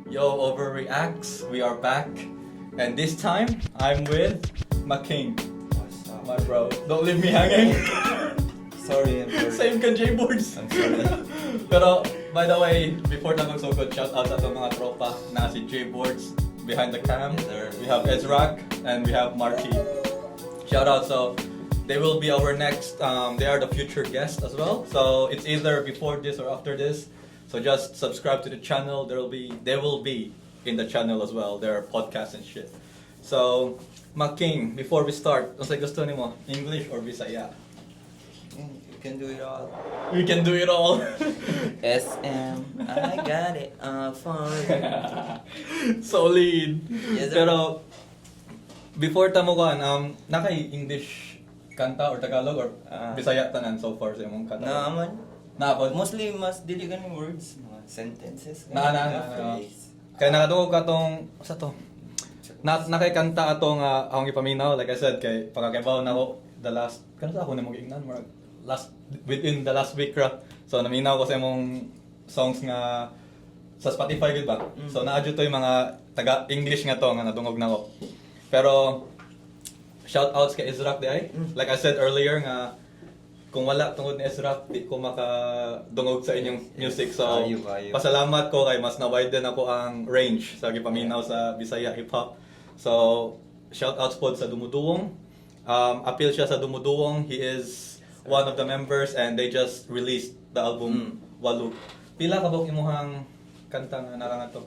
Yo, Overreacts, we are back. And this time, I'm with Making, What's up? my bro. Don't leave me hanging. Sorry, I'm sorry. Same ka, J-Boards. I'm sorry. Pero, by the way, before na magsugod, shout out sa itong mga tropa na si J-Boards behind the cam. Yes, sir. We have Ezrak and we have Marky. Shout out. So, they will be our next, they are the future guests as well. So, it's either before this or after this. So just subscribe to the channel. They will be in the channel as well. There are podcasts and shit. So, Making, before we start, ano sa gusto nimo? English or Bisaya? You can do it all. We can do it all. SM, I got it for you. Solid. Yes, sir. Pero before tamo kan, nakay English kanta or Tagalog or Bisaya tanan so far sa imong kanta? Naman. Naapod. Mostly mas dili ka ng words, mga sentences. Na. Phrase. Kaya nakatungog ka tong sa to. Nakay kanta atong akong ipaminaw, like I said, kay pagkakibaw na ako the last kano sa ako na mag-ignan within the last week ra. So naminaw ko sa imong songs nga sa Spotify gud ba. So naadyo to yung mga taga English nga to nga nadungog na ko. Pero shout outs kay Ezrak di ay. Like I said earlier nga kung wala tungod ni Ezrak, di ko makadungog sa inyong music. So, Kayo. pasalamat ko kay mas na-widen ako ang range sa gipaminaw sa Bisaya Hip Hop. So, shout outs po sa Dumuduwong. Appeal siya sa Dumuduwong. He is one of the members and they just released the album Walu. Pila ka ba imuhang kanta nga naranga to?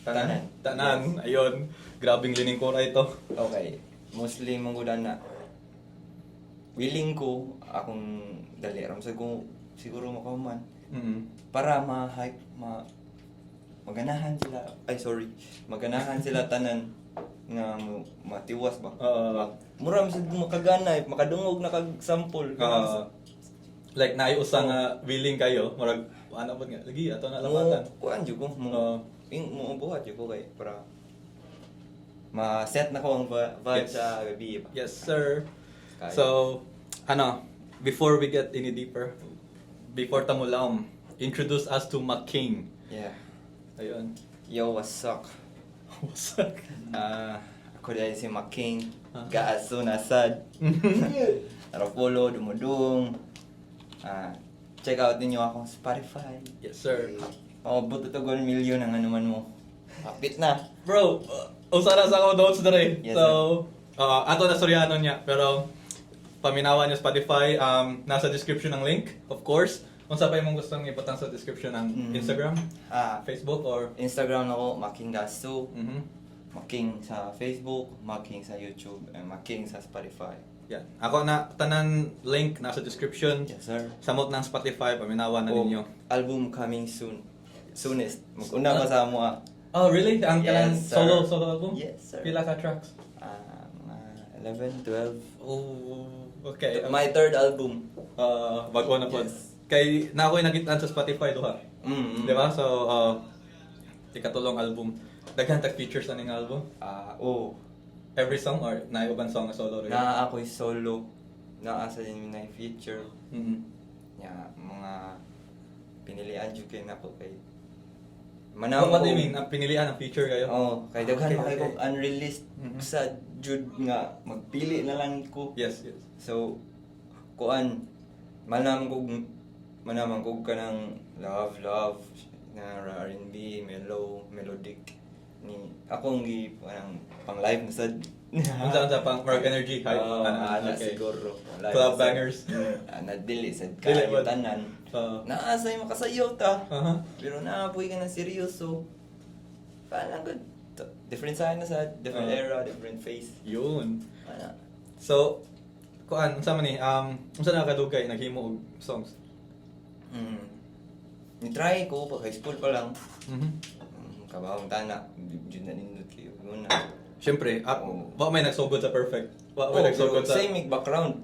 Tanan. Ayun. Grabing liningkura ito. Okay. Mostly manggudan na. Willing ko akong dali ram sa siguro makahuman para ma-hype maganahan sila tanan nga matiwas ba. Mura mi sad makaganay, makadungog na kag sample. Like naiusa nga willing kayo, murag ano ba nga lagi ato na lamatan. Kuan jud ko mo buhat jud ko kay para ma-set na ko ang vibe Yes. sa gabi ba. Yes, sir. Kaya. So, before we get any deeper, before tamulaom, introduce us to Making. Yeah. Ayun. Yo, what's up? What's up? Ako dahil si Making, Gaaso Nasad. Follow, dumudung. Check out ninyo akong Spotify. Yes, sir. Buto to 1 million ang anuman mo. Kapit na. Bro, usara sa ako notes na rin. Yes, So, ato na storyanon niya. Pero, paminawan niyo Spotify. Nasa description ng link, of course. Kung sa pa yung gustong ipatang sa description ng Instagram, Facebook, or... Instagram ako, Making Gaso. Mhm. Making sa Facebook, Making sa YouTube, and Making sa Spotify. Yan. Ako na, tanan link nasa description. Yes, sir. Samot ng Spotify, paminawan na ninyo. Album coming soon. Soonest. Mag-una pa sa mo Oh, really? Ang kanang Yes, sir. solo album? Yes, sir. Pila ka tracks? Mga 11, 12. Oh, okay. My third album. Bago na po. Yes. Kay na ako'y nagitan sa Spotify duha. Di ba? So, ikatulong album. Daghan tag features na ning album. Every song or naiuban song na solo rin? Na ako'y solo. Naasa din na feature. Mhm. Mga pinilian jud kay nako kay What do you mean? Pinilian ang feature kayo? Kay daghan Okay, okay, okay. kong unreleased sa jud nga magpili na lang ko. Yes, yes. So kuan manam kog kanang love na R&B, melodic ni akong gi kanang pang live na sad. Unsa pang Merc Energy hype? Ana Okay. siguro. Club bangers. Dili sad Dili kayo ba? tanan. Naasay makasayaw ta. Uh-huh. Pero naapoy ka ng seryoso. Parang good. Different sign na sa different era, different face. Yun. Ana. So, kuan, unsa man ni? Unsa na kadugay naghimo og songs? Ni-try ko pa high school pa lang. Mhm. Kabawang tana, jud na nindot kayo. Muna. Syempre, wa may nagsugod sa perfect. Wa Oh, may nagsugod pero sa same background.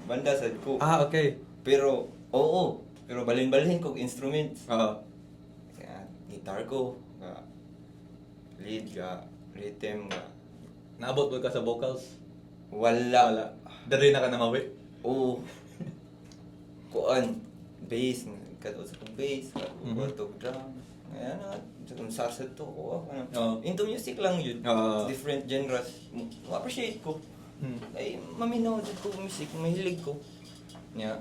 Banda sad ko. okay. Pero pero balin-balin ko instruments. Kaya guitar ko, lead rhythm Naabot ba ka sa vocals? wala. Dari na ka namawi. Kuan bass, kadto sa bass, Mhm. kadto drum. Ayan na, kung sarsad to ko, Oo. into music lang yun. Oo. Different genres. Ma-appreciate ko. Ay, maminaw dyan ko music, mahilig ko. Nya,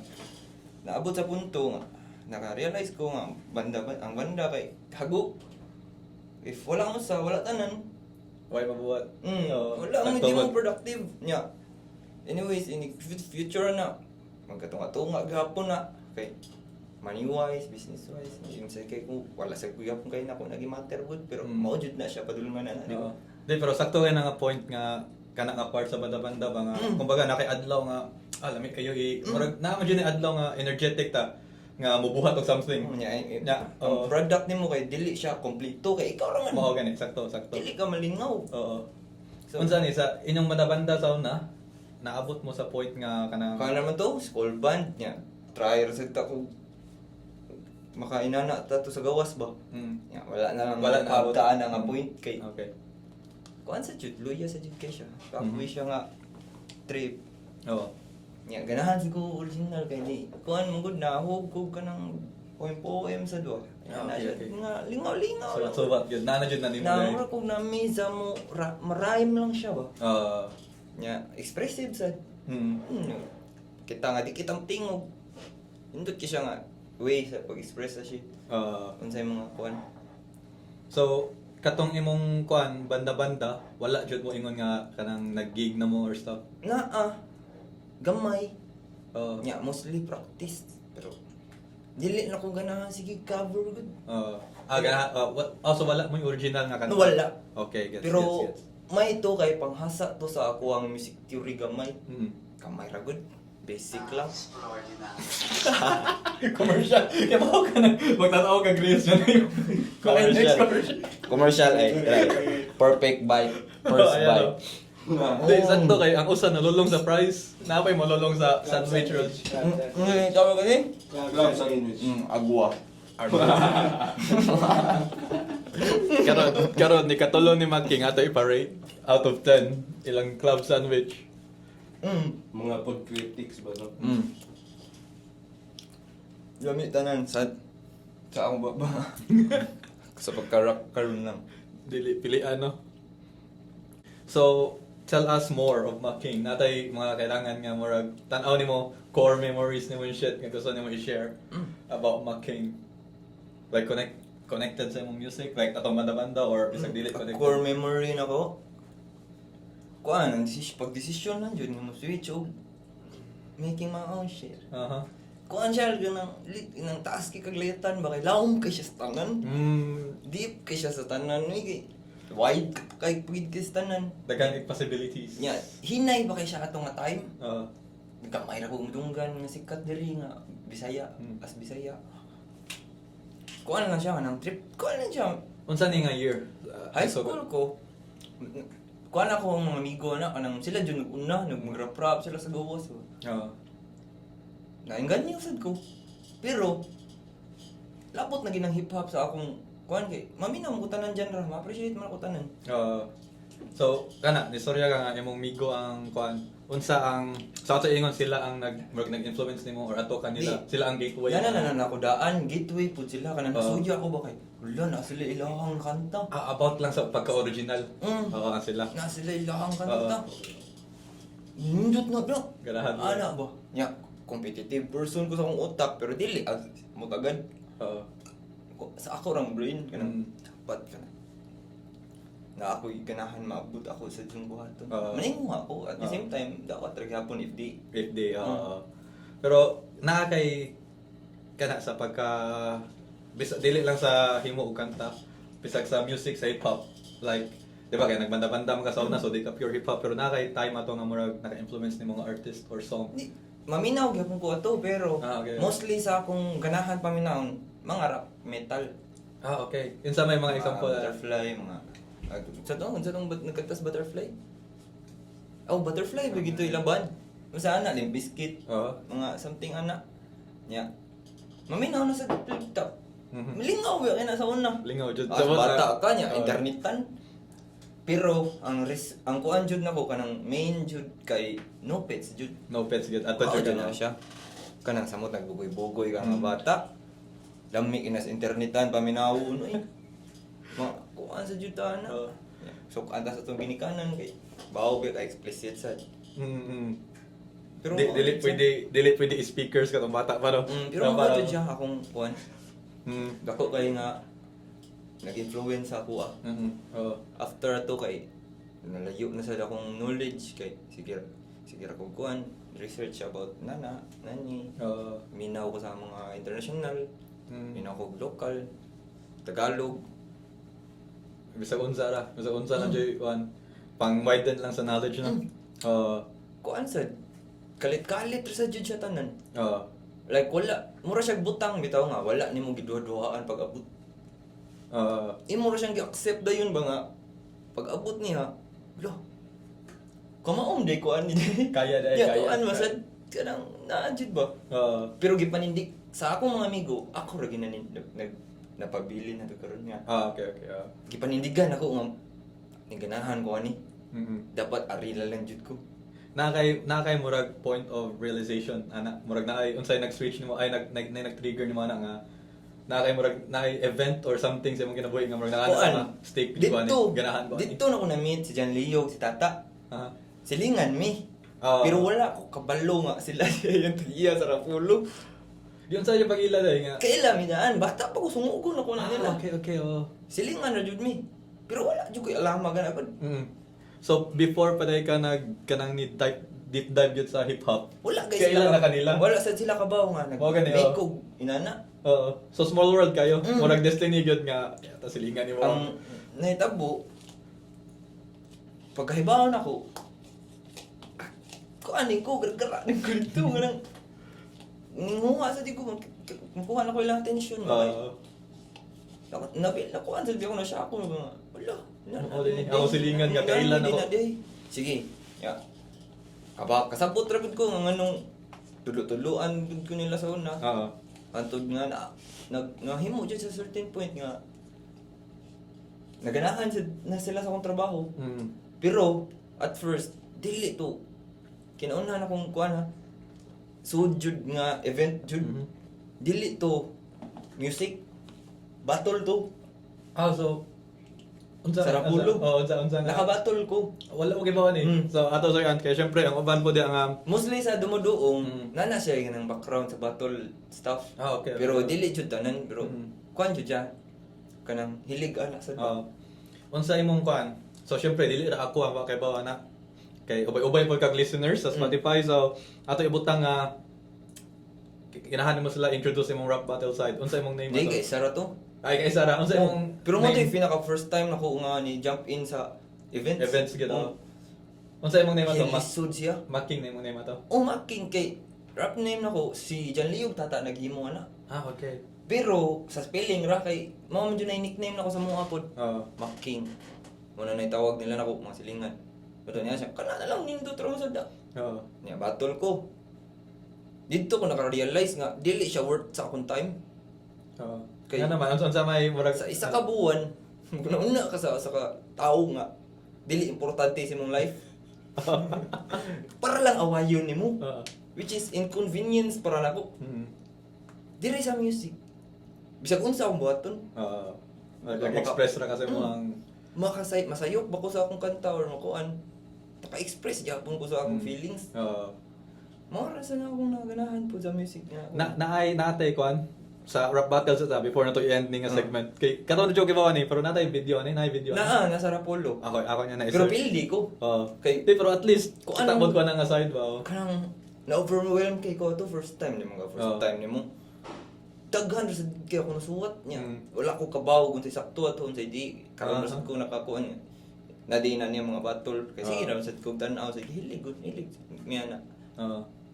naabot sa punto nga, naka-realize ko nga, ang banda kay hago. If wala mo sa, wala tanan. Why mabuhat? Oo. Wala mo, Sakto hindi mo ba? productive. Nya, anyways, in the future na, magkatunga-tunga gapon na. Okay. Money-wise, business-wise, hindi mo sa kay kung wala sa kuya kung kayo na kung naging matterhood, pero maujud na siya, padulungan na. Di ba? Oo. Di, pero sakto kayo na nga point nga kana nga part sa banda-banda ba nga kumbaga nakay-adlaw nga lami kayo murag na man adlaw nga energetic ta nga mubuhat og something. Nya, ang product nimo kay dili siya kompleto kay ikaw ra man. Mao gani sakto. Dili ka malingaw. Oo. So, Unsa ni sa inyong banda-banda sa una naabot mo sa point nga kana kaya naman to, school band niya. Try ra sa ko makainana ta to sa gawas ba. Nya, wala na lang Wala na abot. abtaan nga point kay. Okay. Kuan sa jud, luya sa jud kay siya. Kapoy siya nga trip. Oo. Nya, ganahan siguro original kay ni. Kuan mo gud na hugog ka ng poem sa duwa. Na siya Okay. nga lingaw-lingaw lang. So what yun? Nana jud na nimo. Na ko na misa mo marime lang siya ba. Yeah. Nya, expressive sa kita nga di kitang tingog. Indot ki siya nga way sa pag-express sa shit. Unsay mga kuan. So katong imong kuan banda-banda wala jud mo ingon nga kanang nag-gig na mo or stuff. Gamay. Oo. Nya, mostly practice. Pero dili na ko ganahan sige cover good. So wala mo yung original nga kanta? Wala. Okay, gets. Pero gets. may to kay panghasa to sa ako ang music theory gamay. Mm. Kamay ra good. Basic lang. Commercial. Kaya mo ka na. Magtatawag ka Grace dyan. Commercial. Commercial ay. Perfect bite. First Ayan, bite. Hindi, sakto kayo. Ang usa nalulong sa price. Napay mo lulong sa sandwich roll. Tawag ka din? Club sandwich. Agwa. Karon ni katulong ni Making ato i-parade out of 10 ilang club sandwich. Mga food critics ba no? Gamit tanan sa akong baba. Sa pagkarak karon lang. Dili pili ano. So, tell us more of Making. Natay mga kailangan nga murag tan-aw nimo core memories nimo yung shit nga gusto nimo i-share about Making. Like connected sa imong music, like atong banda-banda or bisag dili connected. Core memory na ko. Kuan, pag-desisyon lang yun, mo switch o making my own shit. Kuan siya, ng taas kay kaglayatan ba kay laom kay siya sa tanan. Deep kay siya sa tanan. Wide kay pwede kay sa tanan. Daghang possibilities. Nya, hinay ba kay siya atong nga time? Oo. Gamay ra ko umdunggan nga sikat diri nga Bisaya, as Bisaya. Kuan lang siya nang trip. Kuan lang siya. Unsa ni nga year? High school ko. Kuan ako ang mga amigo na kanang sila jud nag-una, nag-rap sila sa gawas. Oo. Nainganyo sad ko. Pero labot na ginang hip hop sa akong kuan kay maminaw ko tanan genre, ma-appreciate man ako tanan. So, kana, nistorya ka nga, imong migo ang kuan. Unsa ang, sa ato ingon sila ang nag-influence nimo or ato kanila, sila ang gateway. Yan na ako daan, gateway po sila kanang nasuya ako ba kay. Wala na sila ilahang kanta. About lang sa pagka-original. Oo, sila. Na sila ilahang kanta. Nindot na bro. Ganahan mo. Ana ba? Nya, competitive person ko sa akong utak pero dili mutagad. Oo. Sa ako rang brain kanang dapat ka na ako'y ganahan maabot ako sa diyong buhaton. Maningo ako at the same time dapat ra gyapon if di pero nakakay kana sa pagka dili lang sa himo ug kanta bisag sa music sa hip hop like di ba kay nagbanda-banda man ka sa una so di ka pure hip hop pero nakakay time ato nga murag naka-influence ni mga artist or song. Maminaw gyapon ko ato pero Okay. mostly sa akong ganahan paminawon mga rap metal. Okay. Yun sa may mga example. Butterfly mga sa tong nagkantas Butterfly. Butterfly bigito ilang band. Masa ana Limp Bizkit. Mga something ana. Nya. Maminaw na sa laptop. Lingaw kay na sa una. Lingaw jud Sa bata ka nya internetan. Pero ang kuan jud nako kanang main jud kay No Pets jud. No Pets jud ato Ato jud na siya. Kanang samot nagbugoy-bugoy ka nga bata. lami inas internetan paminaw no eh. Kuan sa juta na. Oo. So anta sa tong ginikanan kay bawo ka explicit sad. Pero Dili pwede speakers ka tong bata pa no. Pero mo to siya akong kuan. Mm. Dako kay nga nag-influence ako Oo. After ato kay nalayo na sa akong knowledge kay sige ako kuan research about nani. Oo. Minaw ko sa mga international, Mm. minaw ko local, Tagalog. Bisag unsa lang joy kuan. Pang widen lang sa knowledge no. Oo. Kuan sad kalit-kalit ra sa jud siya tanan. Oo. Like wala, mura siya butang bitaw nga wala nimo giduha-duhaan pag abot. Imo ra siyang gi-accept dayon ba nga pag abot niya. Lo. Kamaom day kuan ni. Kaya dai Yeah, kaya. kuan masad kanang naanjud ba. Oo. Pero gipanindig sa akong mga amigo, ako ra napabili na to karon nga. Okay. Gipanindigan ako nga ganahan ko ani. Mhm. Dapat arila lang jud ko. Nakay murag point of realization ana murag nakay unsay nag-switch nimo ay nag-trigger nimo ana nga nakay murag nakay event or something sa imong kinabuhi nga murag Kuan, naa stake dito, ganahan ko ani. dito na ko na-meet si Jan Leo, si Tata. Aha. Silingan mi. Oo. Pero wala ko kabalo nga sila yung tiya sa Rapulo. Yun sa yung pag-ila dai nga. Kaila mi daan, bata pa ko sumugon ako na nila. Okay, oh. Silingan na jud mi. Pero wala jud ko alam magana ko. So before pa dai ka kanang deep dive yun sa hip hop. Wala guys Kailan na kanila? Wala sad sila kabaw nga Oo, gani, nag-make oo. ko inana. Oo. So small world kayo. Mm. Murag destiny gyud nga ta silingan nimo. Ang nahitabo pagkahibawon ako. Ko ani ko gara ni ko dito nga nang ninguha sa di ko makuha na ko ilang attention ba. Nabil ako answer di ako na siya ako nga. Wala. Oo, din. Ako silingan nga, kailan ako. Sige. Ya. Aba kasabot ra pud ko nga nganong tulo-tuluan pud ko nila sa una. Oo. Antod nga nahimo dyan sa certain point nga naganahan na sila sa akong trabaho. Pero at first dili to kinaunahan akong kuan ha sud jud nga event jud dili to music battle to So unsa Sa Rapulo. unsa naka-battle ko wala mo gibawan eh. Mm. So ato sa kay syempre ang uban po di ang mostly sa dumuduong Mm. nana siya ng background sa battle stuff Okay. pero dili jud tanan pero Mm. kuan jud siya kanang hilig ana sa unsa imong kuan? So syempre dili ra ako ang kay bawa na kay ubay-ubay po kag listeners sa Spotify. So ato ibutang nga kinahan mo sila introduce imong rap battle side. Unsa imong name Di ato? kay Sara to. Ay kay Sara, unsa imong Pero mo to name? yung pinaka first time na ko nga ni jump in sa events. Events gid. Unsa imong name ato? Kilisod siya. Making name imong name ato. Making kay rap name na ko si Jan Leo Tata naghimo ana. Okay. Pero sa spelling ra kay mao man jud na nickname na ko sa mga pod. Making. Muna na itawag nila nako mga silingan. Pero niya siya kana na lang nindot ra mo sa da. Niya battle ko. Dito ko naka-realize nga dili siya worth sa akong time. Kaya naman unsa may murag Sa isa ka buwan, una ka sa ka tao nga dili importante sa imong life. Para lang awayon nimo. Which is inconvenience para nako. Diri sa music. Bisag unsa akong buhaton. Nag-express ra kasi mo ang Masayok ba ko sa akong kanta or makuan. Naka-express gyapon ko sa akong feelings. Mao ra sa akong naganahan po sa music nga. naay natay kuan sa rap battles sa before na to i-end ning segment. Kay kato na joke ba ni pero natay video ni, naay video. Nasa Rapolo. Ako niya na Pero pildi ko. Kay pero at least Kung kita anong- mo ko na nga side ba. Kanang na-overwhelm kay ko to first time nimo ga first time nimo. Daghan ra sad kay ako nasuwat niya. Wala ko kabaw kung sa sakto at unsay di karon ra sad ko nakakuan niya. Nadi na niya mga battle kasi ra sad ko tan-aw sa hilig niya na.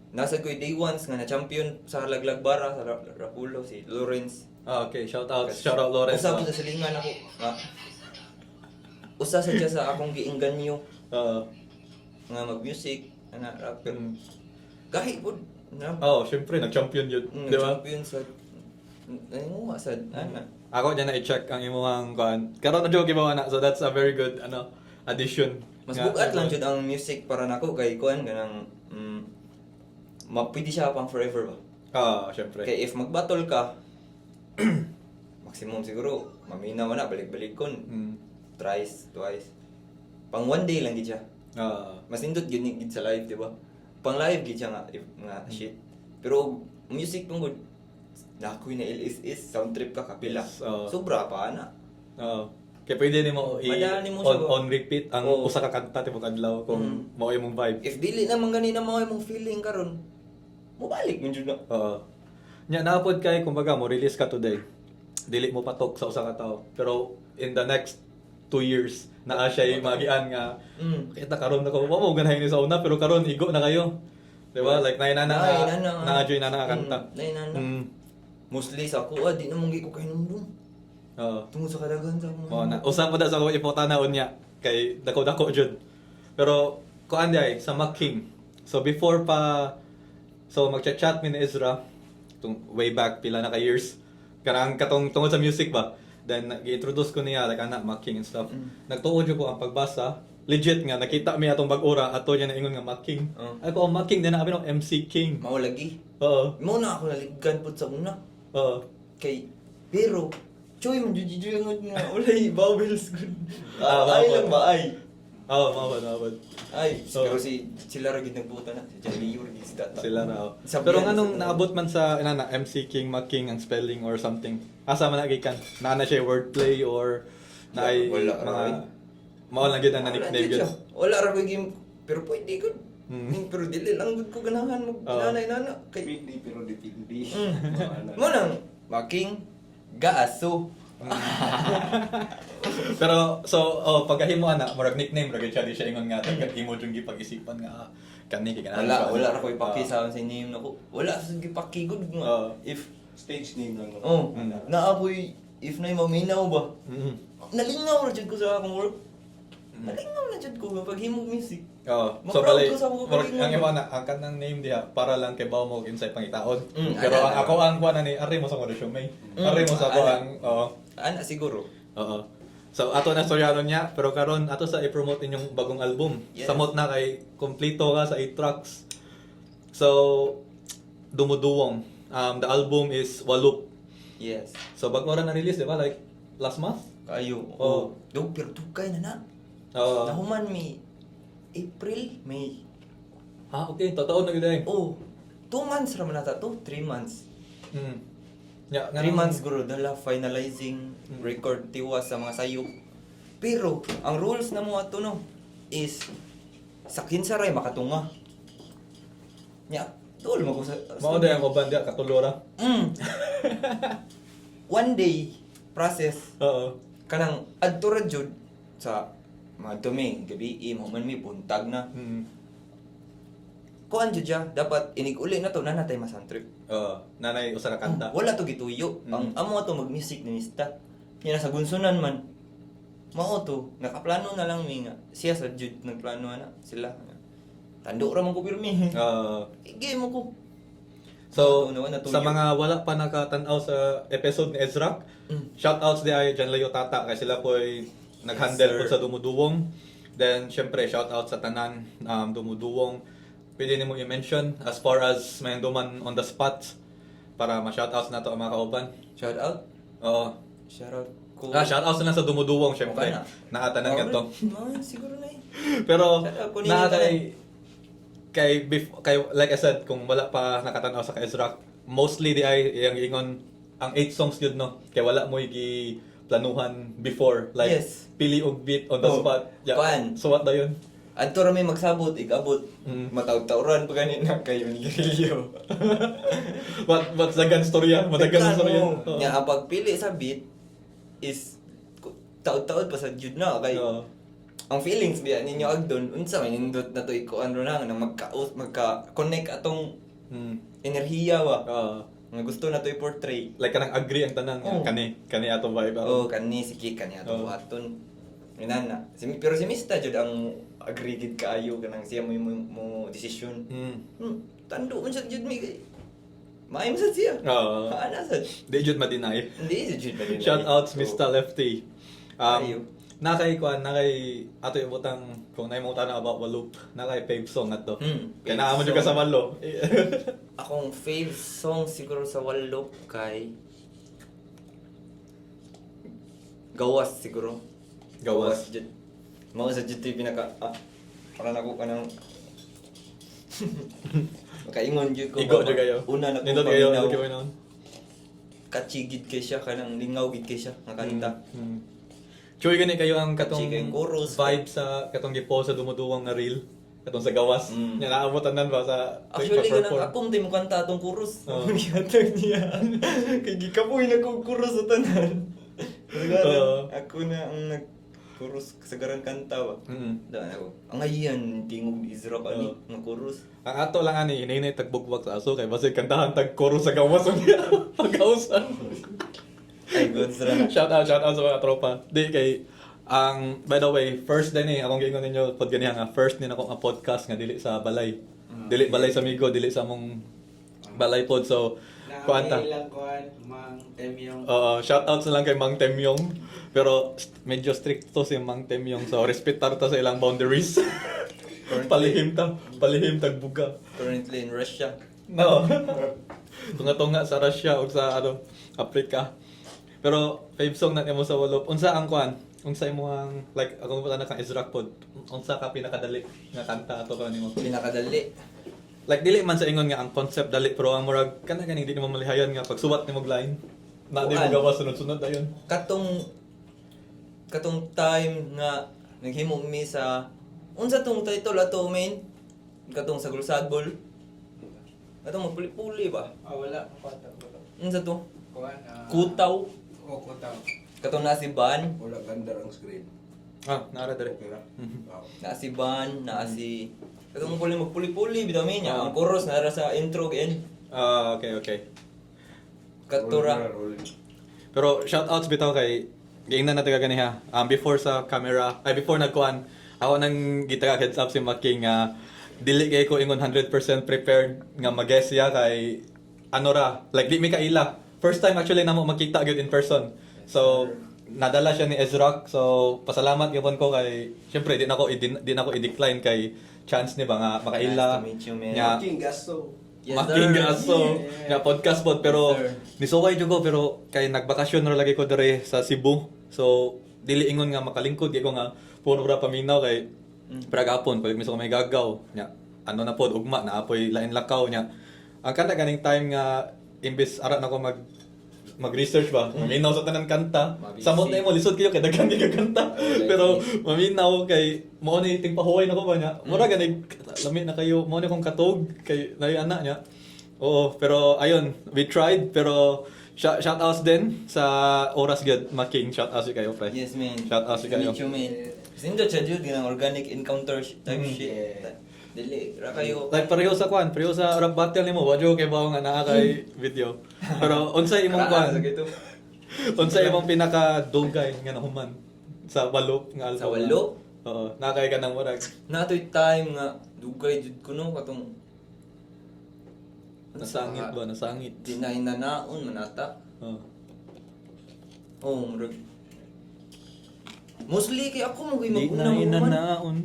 Nasa ko day ones nga na champion sa Laglag Bara sa Rapulo si Lawrence. Okay, shout out Lawrence. Usa ko sa silingan ako. Usa sa siya sa akong giingganyo nga mag-music ana rapper. Gahi pud na. Syempre nag-champion yun, di ba? Champion sa ano sa ana. Ako diyan na i-check ang imong kuan. Karon na joke ba na. So that's a very good addition. Mas bugat lang jud ang music para nako kay kuan ganang pwede siya pang forever ba. Syempre. Kay if mag-battle ka maximum siguro, maminaw na, balik-balikon. Mm. Thrice, twice. Pang one day lang gid siya. Mas indot gid ni gid sa live, di ba? Pang live gid siya nga shit. Pero music pang good. Nakoy na LSS, sound trip ka kapila. Yes, oo. Sobra pa ana. Kaya pwede nimo Madali mo siya, on repeat ang Oo. usa ka kanta tibok adlaw kung mao imong vibe. If dili naman ganina mo imong feeling karon, mobalik man jud na. Nya naapod kay kumbaga mo release ka today. Dili mo patok sa usa ka tawo. Pero in the next 2 years naa siya magian nga kita karon na ko mo ganahin ni sa una pero karon igo na kayo. Di ba? Like na join na nga kanta. Mostly sa ako, di na mong gi ko kahinumdum. Tungod sa kadaghan sa mga. Usa pa da sa ko ipotana unya kay dako-dako jud. Pero kuan di ay sa Macking. So before pa magchat-chat mi ni Ezra way back pila na ka years. Karang katong tungod sa music ba. Then gi-introduce ko niya like anak Macking and stuff. Nagtuod jud ko ang pagbasa. Legit nga nakita mi atong bag-ura ato niya na ingon nga Macking. Ako ang Macking din na abi no MC King. Mao lagi. Mo na ako naliggan pud sa una. Kay pero choy man jud nga ulay vowels good. Ay lang ba ay. Mawad. Ay, pero sila ra gid nagbuta na. Si Johnny Yuri is that. Sila na. Pero nganong naabot man sa MC King, Macking ang spelling or something. Asa man nagikan? Na siya wordplay or na ay mga mao lang gid ang nickname gid. Wala ra ko game pero pwede gud. Pero dili lang gud ko ganahan mag nanay-nana kay Pindi pero dipindi. Mo nang Macking gaaso. Pero pagkahimo ana murag nickname ra gid siya di siya ingon nga tag imo jung gipag-isipan nga kani kay ganahan. Wala ra ko ipaki sa name nako. Wala sa gipaki gud nga. If Stage name lang. naapoy if na maminaw ba. Nalingaw ra jud ko sa akong work. Nalingaw na jud ko pag himo music. So balay ang imo na ang kanang name diha para lang kay bawo mo inside pangitaon. Pero ang ako ang kuan ni ari mo sa resume. Ari mo sa kuan ana siguro. So ato na storyanon niya pero karon ato sa i-promote inyong bagong album. Yes. Samot na kay kompleto ka sa 8 tracks. So dumuduwong. The album is Walup. Yes. So bago ra na release di ba like last month? Kayo. Dog pero dugay na na. Nahuman mi April, May. Okay. Totoo na gid ay. 2 months ra man nata to, 3 months. Yeah, 3 months guro dala finalizing record tiwas sa mga sayo. Pero ang rules na mo ato no is sa kinsa ray makatunga. Nya, dol mo ko sa Mao day ang uban dia katulora. 1 day process Oo. kanang adto ra jud sa mga dumi, gabi, mahuman mi buntag na. Kuan jud siya, dapat inig-uli na to na natay masantrip. Nanay usa ka kanta. Wala to gituyo. Ang amo to mag-music ni Mista. Yan sa gunsunan man. Mao to, nakaplano na lang mi nga. Siya sa jud nagplano na sila. Tando ra man ko pirmi. Igay mo ko. So, sa mga wala pa nakatan-aw sa episode ni Ezra, shoutouts di ay Jan Leo Tata kasi sila po ay nag-handle po sa Dumuduwong. Then, syempre, shoutout sa tanan Dumuduwong. Pwede nimo i-mention as far as may duman on the spot para ma-shoutouts na to ang mga kauban. Shout out. Oo. Shout out ko. Shoutouts na sa Dumuduwong, syempre. Okay na. Nakatanan ganito. Siguro na eh. Pero, Shout out ko ni kay like I said, kung wala pa nakatanaw sa Ezra, mostly di ay yung ingon ang 8 songs yun no. Kay wala mo gi planuhan before like Yes. pili og beat on the spot. Kuan. So what da yun? Adto ra may magsabot, igabot. Mataw-tawran pa ganina kayo ni Guerrillo. What's the gun story yan? Madagan story yan. Nya ang pagpili sa beat is taod-taod pa sa jud na kay ang feelings biya ninyo agdon unsa may nindot na to ikuan ro na magka-connect atong enerhiya ba. Nga gusto na to i-portray. Like kanang agree ang tanan kani ato vibe. Kani sige kani ato aton. Inana. Pero si Mista jud ang agree gid kaayo kanang siya mo decision. Tando man siya jud mi kay. Maayos sa siya. Ana sa. Di jud ma-deny. Hindi jud ma-deny. Shoutouts Mr. Lefty. Ayo. Nakay ato ibutang kung naay mo tana about Walup, nakay fave song ato. Kaya naamo jud ka sa malo. Akong fave song siguro sa Walup kay gawas siguro. Gawas. Jud. Mao sa jud pinaka para nako kanang makaingon jud ko. Igo jud kayo. Una na ko Nindot kayo, paminaw. okay ba noon? Kachigid kay siya kanang lingaw gid kay siya nga kanta. Choy gani kayo ang katong Chicken chorus. vibe sa katong gipo sa dumuduwang nga reel. Katong sa gawas. Mm. Nya naabutan nan ba sa Actually ganang perform? akong di mo kanta atong chorus. Oo. Giyatag niya. Kay gikapoy na kong chorus sa tanan. Oo. Ako na ang nag-chorus sa garang kanta ba. Mm. Daan ako. Ang ayan tingog Israel ani Oo. nga chorus. Ang ato lang ani hinay tagbugwag sa aso kay basta kantahan tag chorus sa gawas unya pagkausan. Ay good ra na. Shout out sa mga tropa. Di kay by the way, first din akong giingon ninyo pod ganiha nga first din ako nga podcast nga dili sa balay. Dili balay sa Migo, dili sa mong balay pod. So kuanta. Ilang kuan, Mang Temyong. Oo, shout out sa lang kay Mang Temyong. Pero medyo stricto si Mang Temyong. So respetar ta sa ilang boundaries. palihim tag buga. Currently in Russia. No. Tunga-tunga sa Russia o sa Africa. Pero fave song na mo sa Walop. Unsa ang kuan? Unsa imong like akong wala na kang Ezra pod. Unsa ka pinakadali nga kanta ato ka nimo? Pinakadali. Like dili man sa ingon nga ang concept dali pero ang murag kana ganing di mo malihayan nga pagsuwat nimo line. Na di mo Kuan. gawa sunod-sunod dayon. Katong time nga naghimo mi sa unsa tong title ato main katong sagol-sagol. Katong magpuli-puli ba? Wala. Wala. Unsa to? Kuan. Kutaw. Kutaw. Katong nasiban, Wala ganda ang screen. Naara dire. Okay ra? Wow. nasiban, naasi katong magpuli-puli bitaw mi niya. Ang chorus nara sa intro and Okay. katura. Rolling. Pero shoutouts bitaw kay giingnan na taga ganiha. Before sa camera, before nagkuan, ako nang gitaga heads up si Making dili kay ko ingon 100% prepared nga mag-guest siya kay ano ra, like di mi kaila. First time actually namo makita gyud in person. So nadala siya ni Ezra. So pasalamat gyapon ko kay syempre di nako i-decline kay chance ni ba nga makaila. Nice to meet you, man. Nya, King Gasto. Yes, Making sir. gaso. Yeah. Nga podcast pod pero Yes, sir. nisuway jud ko pero kay nagbakasyon ra lagi ko dere sa Cebu. So dili ingon nga makalingkod gyud ko nga puno ra paminaw kay pragapon pag miso ko may gagaw nya ano na pod ugma na apoy lain lakaw nya. Ang kanta ganing time nga imbes ara na ko mag-research ba, maminaw sa tanan kanta. Mabisi. Samot na mo lisod kayo kay daghan gyud ka kanta. Pero maminaw kay mo ni ting pahuway na ko ba nya. Mura ganig lami na kayo mo ni kong katog kay nayo ana nya. Oo, pero ayun, we tried pero shout outs din sa oras gud Making shout outs kayo pre. Yes, man. Shout out si kayo. Meet you, man. Sindot siya jud ng organic encounter type Mm. shit. Dili, ra kayo. Like pareho sa rap battle nimo, wadyo kay bawo nga naa kay video. Pero unsay imong kwan? Sa gito. Unsay imong pinaka dugay nga nahuman sa Walop nga album? Sa Walop? Oo, nakay ka nang murag. Natoy time nga dugay jud kuno katong Nasangit ba? Nasangit. di na hinanaon manata. Oo. Oh, murag. Mostly kay ako mo Di mag-una na mahuman. inanaon.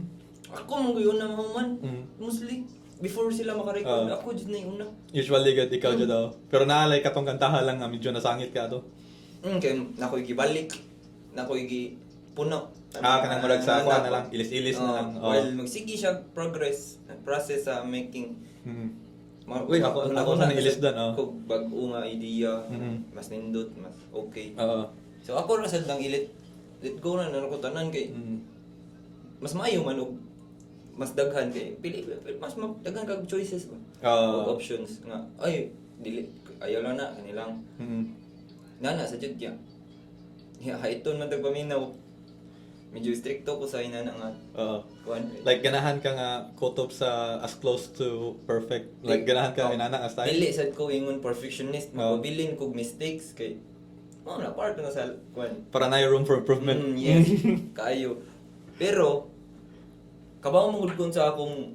Ako mo una mahuman. Mm. Mostly before sila makarecord, Ah. ako jud na yung una. Usually gud ikaw jud daw. Pero naalay katong kantaha lang nga medyo nasangit ka to. Kay nakoy gibalik. Nakoy gi puno. Kanang murag sa kuha na lang, ilis-ilis na lang. Oo. Well, magsige siya process sa making. Mm. Uy, ako sa nailis doon, oh. Kung bag-o nga idea, Mhm. mas nindot, mas okay. Oo. So ako ra sad lang ilit. Let go na ko tanan kay Mm. mas maayo man og mas daghan kay mas daghan kag choices ba. Oo. Og options nga ay dili ayaw lang na kanilang Mm. nana sa jud ya. Haiton man tag paminaw. Medyo stricto ko sa inana nga Oo. kuan. Like ganahan ka nga kutob sa as close to perfect. Like ganahan ka inana nga style. Dili sad ko ingon perfectionist, Oh. magpabilin kog mistakes kay na part na sa kuan. Para na room for improvement. Yes, kayo. Pero kabaw mo gud kun sa akong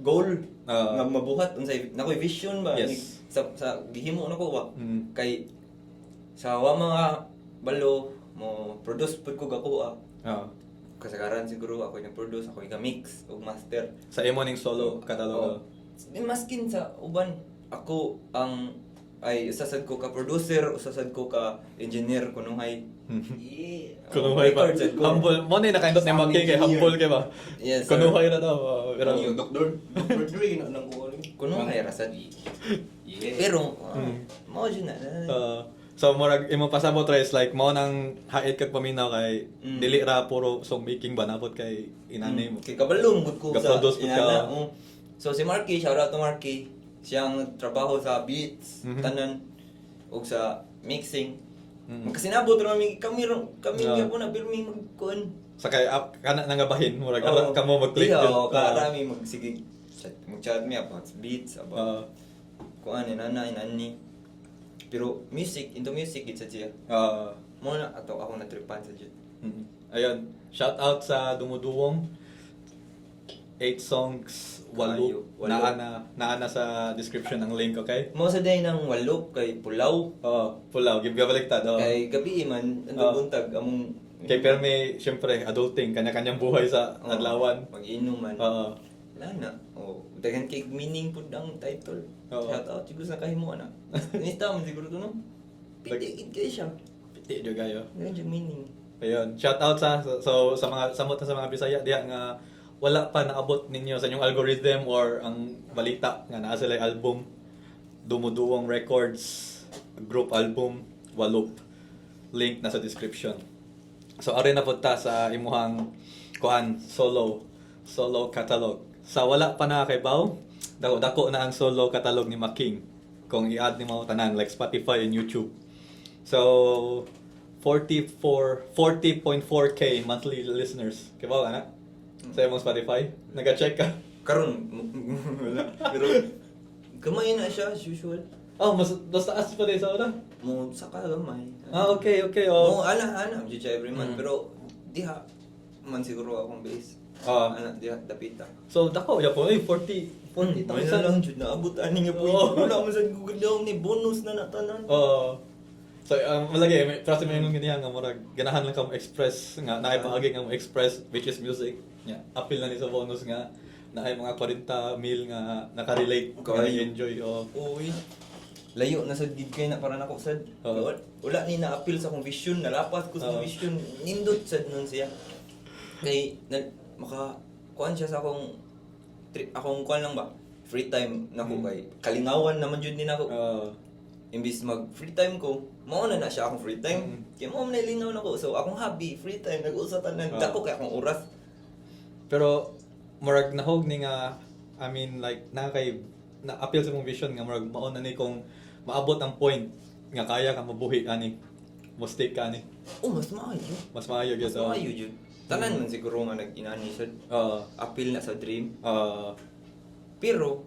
goal Ah. nga mabuhat unsay nakoy vision ba Yes. sa gihimo nako ba Mm. kay sa wa mga balo mo produce pud ko ako Oo. kasagaran siguro ako yung produce ako yung mix ug master Sa imo ning solo catalog. Maskin sa uban ako ang ay usasad ko ka producer, usasad ko ka engineer kunong hay. Yeah. Kunuhay pa. record, sad ko. Humble. Mo na nakindot ni Sound Maki kay engineer. humble kay ba? Yes, sir. Kunuhay na daw. Pero Pero yung Dr. Dre na nang kuha rin. Kunong hay rasad. Yeah. Pero Mm. mao jud na. so murag imong pasabot ra is like mao nang hait kag paminaw kay Mm. dili ra puro song making ba napod kay inani mo. Kay kabalong gud ko sa Ga-produce gud ka. inana. So si Marky, shout out to Marky. Siyang trabaho sa beats, Mhm. tanan ug sa mixing. Mm. Magkasinabot ra kami Ah. gyapon na pero may magkuan. Sa kay kana nangabahin murag Oo. kamo mag-click Iya, jud. karami sige mag-chat me about beats, about Ah. kuan inani. Pero into music gid sa siya. Mo na ato ako natripan sa jud. Ayun, shout out sa Dumuduwong. 8 songs, Kayo, 8 walo. naana sa description ng link, okay? Mo sa day ng walo kay Pulaw. Pulaw, give ka baliktad. Kay gabi man Oo. buntag among Kay Perme, syempre, adulting, kanya-kanyang buhay sa adlawan. Pag-inom man. Oo. Wala na. Daghan kay meaning pud ang title. Oo. Shout out siguro sa kahimo na. Nista man siguro to no. Piti kay siya. Piti jud kayo. Daghan yung meaning. Ayun, shout out sa mga samot na sa mga Bisaya diha nga wala pa naabot ninyo sa inyong algorithm or ang balita nga naa sila album Dumuduwong Records group album Walop, link na sa description. So ari na pud ta sa imuhang kuan solo catalog. Sa wala pa na kay Bao, dako na ang solo catalog ni Making kung i-add ni mo tanan like Spotify and YouTube. So 40.4k monthly listeners. Kaya ba ana? Sa imong Spotify? Nag-check ka? Karon wala. Pero gamay na siya as usual. Oh, mas taas pa din sa una? Mo saka gamay. Okay. Mo ana jud siya every Mm. month pero diha man siguro akong base. Ana diha dapita. So, dako, ya po, 40,000. May na lang jud naabot ani nga po. Oo. Wala man sa Google daw ni bonus na natanan. Oo. So, malagi, trust me yung ganyan nga, murag, ganahan lang ka mo express nga, naipaagi nga mo express, which is music. Yeah. Appeal na ni sa bonus nga, na ay mga 40 mil nga nakarelate, nga Kayo. enjoy Uy. Layo na sad gid kay na para nako sad. Oo. Wala ni na-appeal sa akong vision, nalapat ko sa Oo. akong vision. Nindot sad nun siya. Kay kuan siya sa akong kuan lang ba? Free time nako kay kalingawan naman jud din ako. Imbis mag free time ko, mao na siya akong free time. Kaya mao na lingaw nako. So akong hobby, free time nag-usa tanan. Dako kay akong oras. Pero, murag nahog ni nga, I mean, like, na-appeal sa mong vision nga, murag maon na ni kung maabot ang point nga kaya ka mabuhi, ani, mo stick ka, ani. Mas maayo. Mas maayo Mas gyud. maayo jud. Tanan man siguro nga nag-inani sad. Appeal na sa dream. Pero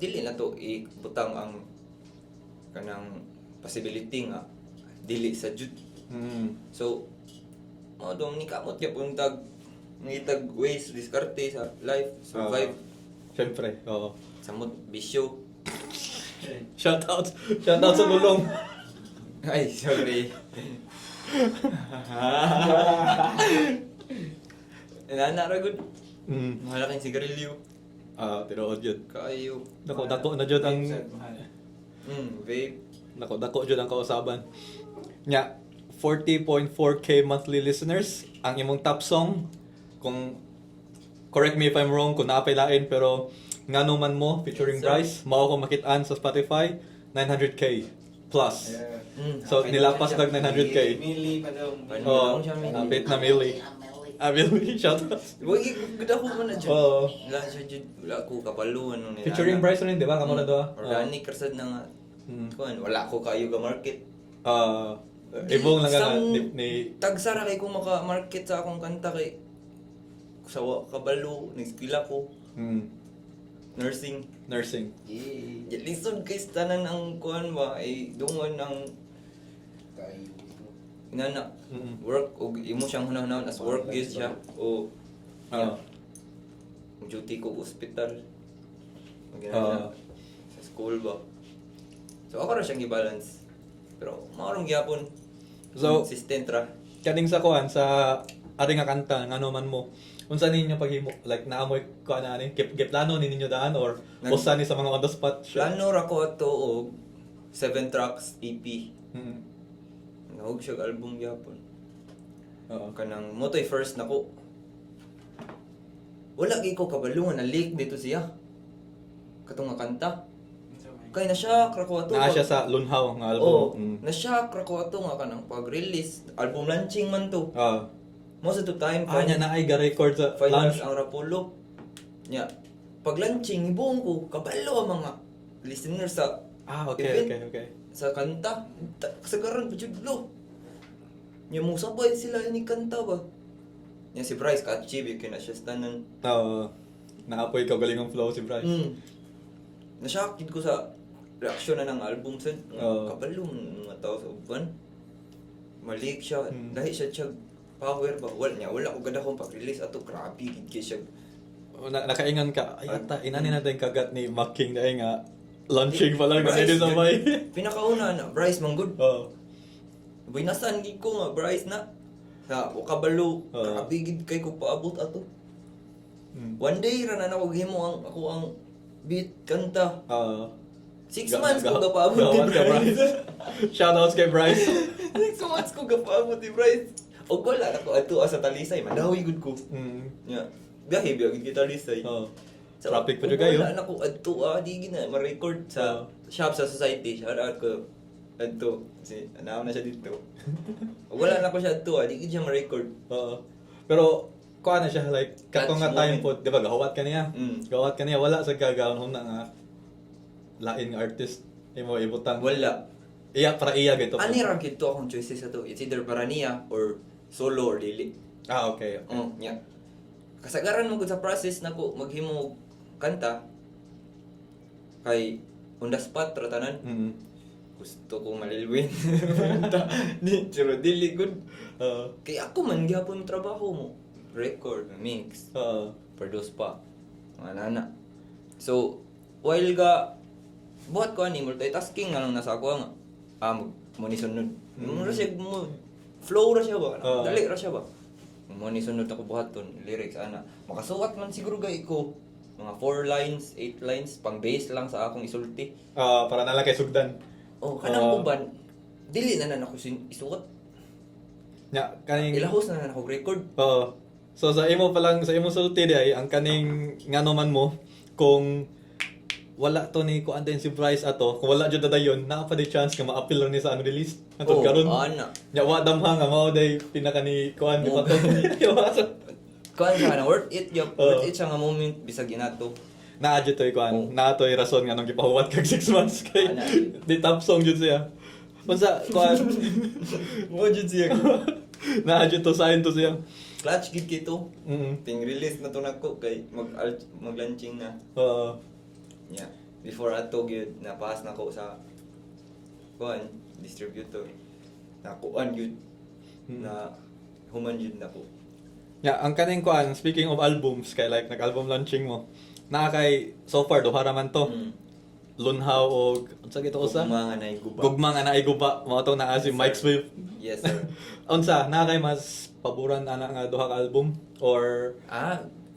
dili na to ibutang ang kanang possibility nga dili sa jud. So dong ni kamot ya puntag ngitag ways diskarte sa life survive Siyempre, oo. samot bisyo. Shout out sa lulong. Ay sorry. Nana ra gud. Malaking sigarilyo. Tinuod yun. Kayo. Dako na jud ang Vape. dako jud ang kausaban. Nya 40.4k monthly listeners. Ang imong top song, kung correct me if I'm wrong, kung naapay lain, pero Ngano Man Mo featuring Yes, sir. Bryce, mao ko makitaan sa Spotify, 900k plus. So, nilapas kag 900k. Mili pa daw. Oh, apit na Millie. Millie, shout out. Wagi gud ako man na dyan. Oo. Wala siya dyan. Wala ko kapalo ano nila. Featuring Bryce rin, di ba? Kamo na doa. Organic rasad na nga. Kuan, wala ko kayo ka market. Ibong lang nga ni Tagsara kay kung maka-market sa akong kanta kay sawa kabalo, nag-eskwela ko, nursing. Lisod kay tanan ang kuan ba ay dungon ang inana work o imo siyang hunahunahon as work is siya o duty ko hospital. Sa school ba. So ako ra siyang i-balance. Pero maarong gyapon. So, consistent ra. kaning sa kuan sa ari nga kanta Ngano Man Mo. Unsa ninyo paghimo? Like naamoy ko ana ni plano ni ninyo daan or Nag- usa ni sa mga on the spot? Plano ra ko ato og 7 tracks EP. Mm. Nahog siya album gyapon. Oo. Kanang mo to'y first nako. Wala gyud ko kabalo nga na-leak dito siya. Katong nga kanta. Kay na-shock ra ko ato. Naa siya sa Lunhaw nga album. Oo, na-shock ra ko ato nga kanang pag-release. Album launching man to. Most of the time, Nya na ay ga-record sa finals launch. ang Rapolo. Nya, pag launching, ibuong ko, kabalo ang mga listeners sa Okay. sa kanta. Kasagaran pa judlo. Nya mo sabay sila ni kanta ba. Nya si Bryce ka-achieve yun na siya stanan. Naapoy ka galing ang flow si Bryce. Na-shock yun ko sa reaksyon na ng album sa Oo. kabalo mga tao sa uban. Malik siya, Mm. dahil siya power ba. Wala ko ganda kong pag-release ato, grabe gid kay siya. Nakaingan ka, ay ata, inani natin kagat ni Making dahil nga launching pa lang kasi sa may. Pinakauna na, Bryce Manggod. Oo. Binasan gid ko nga, Bryce na. Sa kabalo, Oo. grabe gid kay ko paabot ato. Mm. One day ra na ako gihimo ang beat kanta. 6 months ko gapaabot ni Gawat ka, Bryce. Bryce. Shoutouts kay Bryce. 6 months ko gapaabot ni Bryce. O wala ako ato sa Talisay, madawi gud ko. Mm. Nya, biyahe biya gid kita Talisay. Oo. So, Traffic pa kung dyan kayo. Wala na ko adto di gina ma-record sa shop sa society. Shout out ko adto kasi anaw na siya dito. Wala na ko siya adto di gid siya ma-record. Oo. Pero kuha na siya like katong nga Catch time moment. po, di ba gawat ka niya? Mm. Gawat ka niya wala sa gagawon na nga lain nga artist imo ibutang. Wala. Iya para iya gito. Ani ra gid to akong choices ato. It's either para niya or solo or dili. Okay. Nya. Kasagaran mo gud sa process nako maghimo og kanta kay on the spot ra tanan. Mm. Gusto ko malilwin. Di pero dili gud. Kay ako man gyapon trabaho mo. Record, mix, produce pa. Mga nana. So, while ga buhat ko ani multitasking nga lang nasa ako nga. Mo ni sunod. Mo ra siya mo flow ra siya ba? Dali ra siya ba? Mo ni sunod ako buhaton lyrics ana. Makasuwat man siguro gay ko mga 4 lines, 8 lines pang bass lang sa akong isulti. Para na lang kay sugdan. Kanang uban dili na ako isuot. Nya kaning Ilahos na ako record. So sa imo pa lang sa imo sulti di ay ang kaning ngano man mo kung wala to ni kuan din si Bryce ato kung wala jud dayon naa pa di chance nga ma-appeal lang ni sa ano release antud karon ana. nya wa damha nga mao day pinaka ni kuan di pa to Kuan ka na worth it yo. Worth it siya nga moment bisag inato. naa jud toy kuan naa toy rason nga nung gipahuwat kag 6 months kay Ana. di top song jud siya unsa kuan Mo jud siya. naa jud to sign to siya. Clutch gid kito. Mm. Ting release na to nako kay mag-launching na. Yeah. Before ato gyud napass na ko sa kuan distributor. Nakuan gyud na human gyud nako. Yeah, ang kaning kuan speaking of albums kay like nag-album launching mo. Naa kay so far duha ra man to. Lunhaw og unsa gito usa? Gugma nga nay guba. Gugma nga naay guba mao to naa si Yes, Mike sir. Swift. Yes sir. Unsa naa kay mas paboran ana nga duha ka album or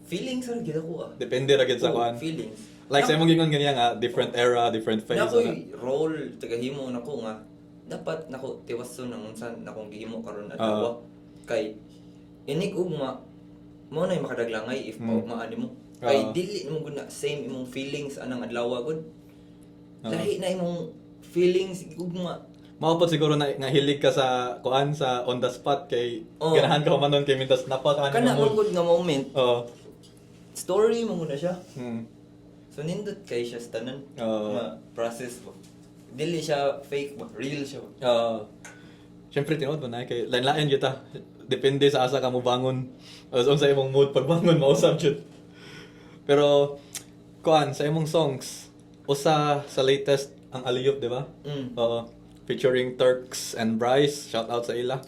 Feelings ra gyud ako depende ra gid sa kuan. Feelings. Like sa imong gingon ganiya nga different era, different phase. Nakoy role tagahimo nako nga dapat nako tiwason nang unsa nakong gihimo karon adlaw kay inig ugma mo na makadaglangay if maani mo kay dili mo gud na same imong feelings anang adlaw gud lahi na imong feelings ugma Mao pod siguro na nga hilig ka sa kuan sa on the spot kay ganahan ka manon kay mintas napaka kana mo gud nga moment story mo gud na siya. So nindot kay siya sa tanan. Process mo. Dili siya fake ba? Real siya. Siyempre tinuod mo na kay lain-lain gyud ta. Depende sa asa ka mo bangon. Sa imong mood pagbangon mausab jud. Pero kuan sa imong songs usa sa latest ang Aliyop, di ba? Featuring Turks and Bryce. Shout out sa ila.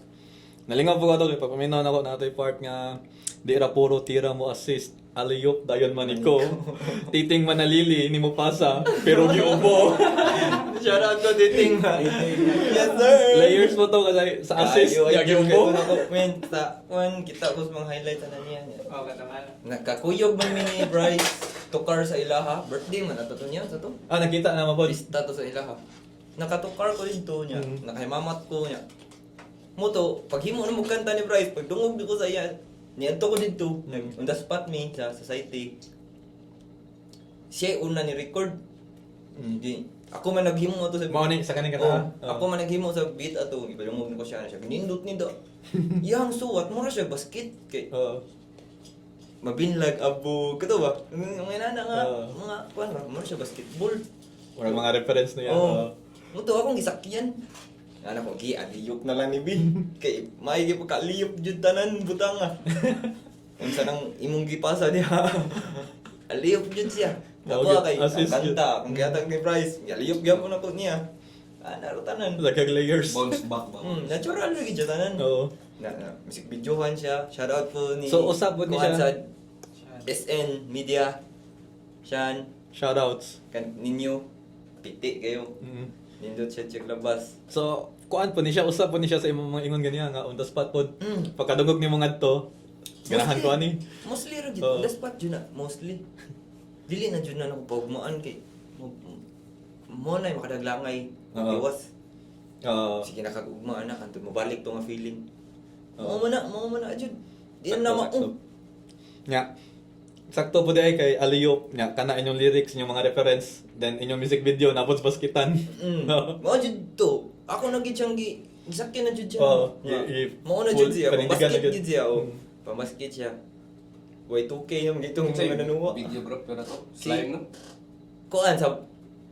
Nalingaw po ko ito kay papaminaw na ko na ito'y part nga di ra puro tira mo assist. Aliyop, dayon maniko. Titing manalili, ini mo pasa, pero giubo. Shout out ko dating ha. Yes sir. Layers mo to kasi sa assist. Yung Yagyo mo. ko comment sa one kita ko sa mga highlights na niya. Oh, kataman. Nakakuyog man mini Bryce tukar sa ilaha. Birthday man ato to niya sa to. Ah, nakita na mo, Bod. Lista to sa ilaha. Nakatukar ko dito niya. Nakahimamat ko niya. Muto, pag himo na magkanta ni Bryce, pag dungog ko sa iya, niadto ko dito, on the spot me sa society. Siya una ni record. Di, ako man naghimo to sa Mao ni sa kaning Oh, kanta. ako man naghimo sa beat ato, ipadungog ko siya. Ginindot ni do. Yang suwat mo ra siya basket kay Oo. mabinlag abo kato ba? Mga nana nga Oo. mga kuan ra mo ra siya basketball. Murag mga reference na yan. Oh. Oo. Muto akong gisakyan. Ana ko gi aliyop na lang ni Bin. Kay maigi pa kaliyop jud tanan butang ah. Unsa nang imong gipasa diha? Aliyop jud siya. Mao Ako gyud, kay assist kanta, kung gihatag ni Bryce, aliyop gyapon ako niya. Ana ro tanan. Lagkag layers. Bounce back ba? Natural lagi jud tanan. Oo. Na music videohan siya. Shout out po ni So, usab po ni kuhan siya. sa SN Media. Siyan Shoutouts. kan ninyo piti kayo. Mm. Nindot siya check labas. So, kuan po ni siya, usap po ni siya sa imong mga ingon ganyan nga on the spot po. Pagkadungog ni mga adto, ganahan ko ani. Mostly ra Oo. jud the spot jud na mostly. Dili na jud na nako pagmaan kay mo na makadaglangay Oo. iwas. Oo. Sige nakagugma na kanto mabalik to nga feeling. Oo. Mo man na jud. Di na Sakto. ma. Nya. Sakto po dai kay Aliyop nya kana inyong lyrics, inyong mga reference, then inyong music video napod sa basketan. Mo jud to. Ako na gid siyang gisakyan na jud siya. Oo. Mo na jud siya. Panindigan na Pambasket jud. jud siya. Mm. Pambasket siya. Y2K yung gitong Unsay mga nanuwa. videographer na to? Si- Slime no? Kuan sa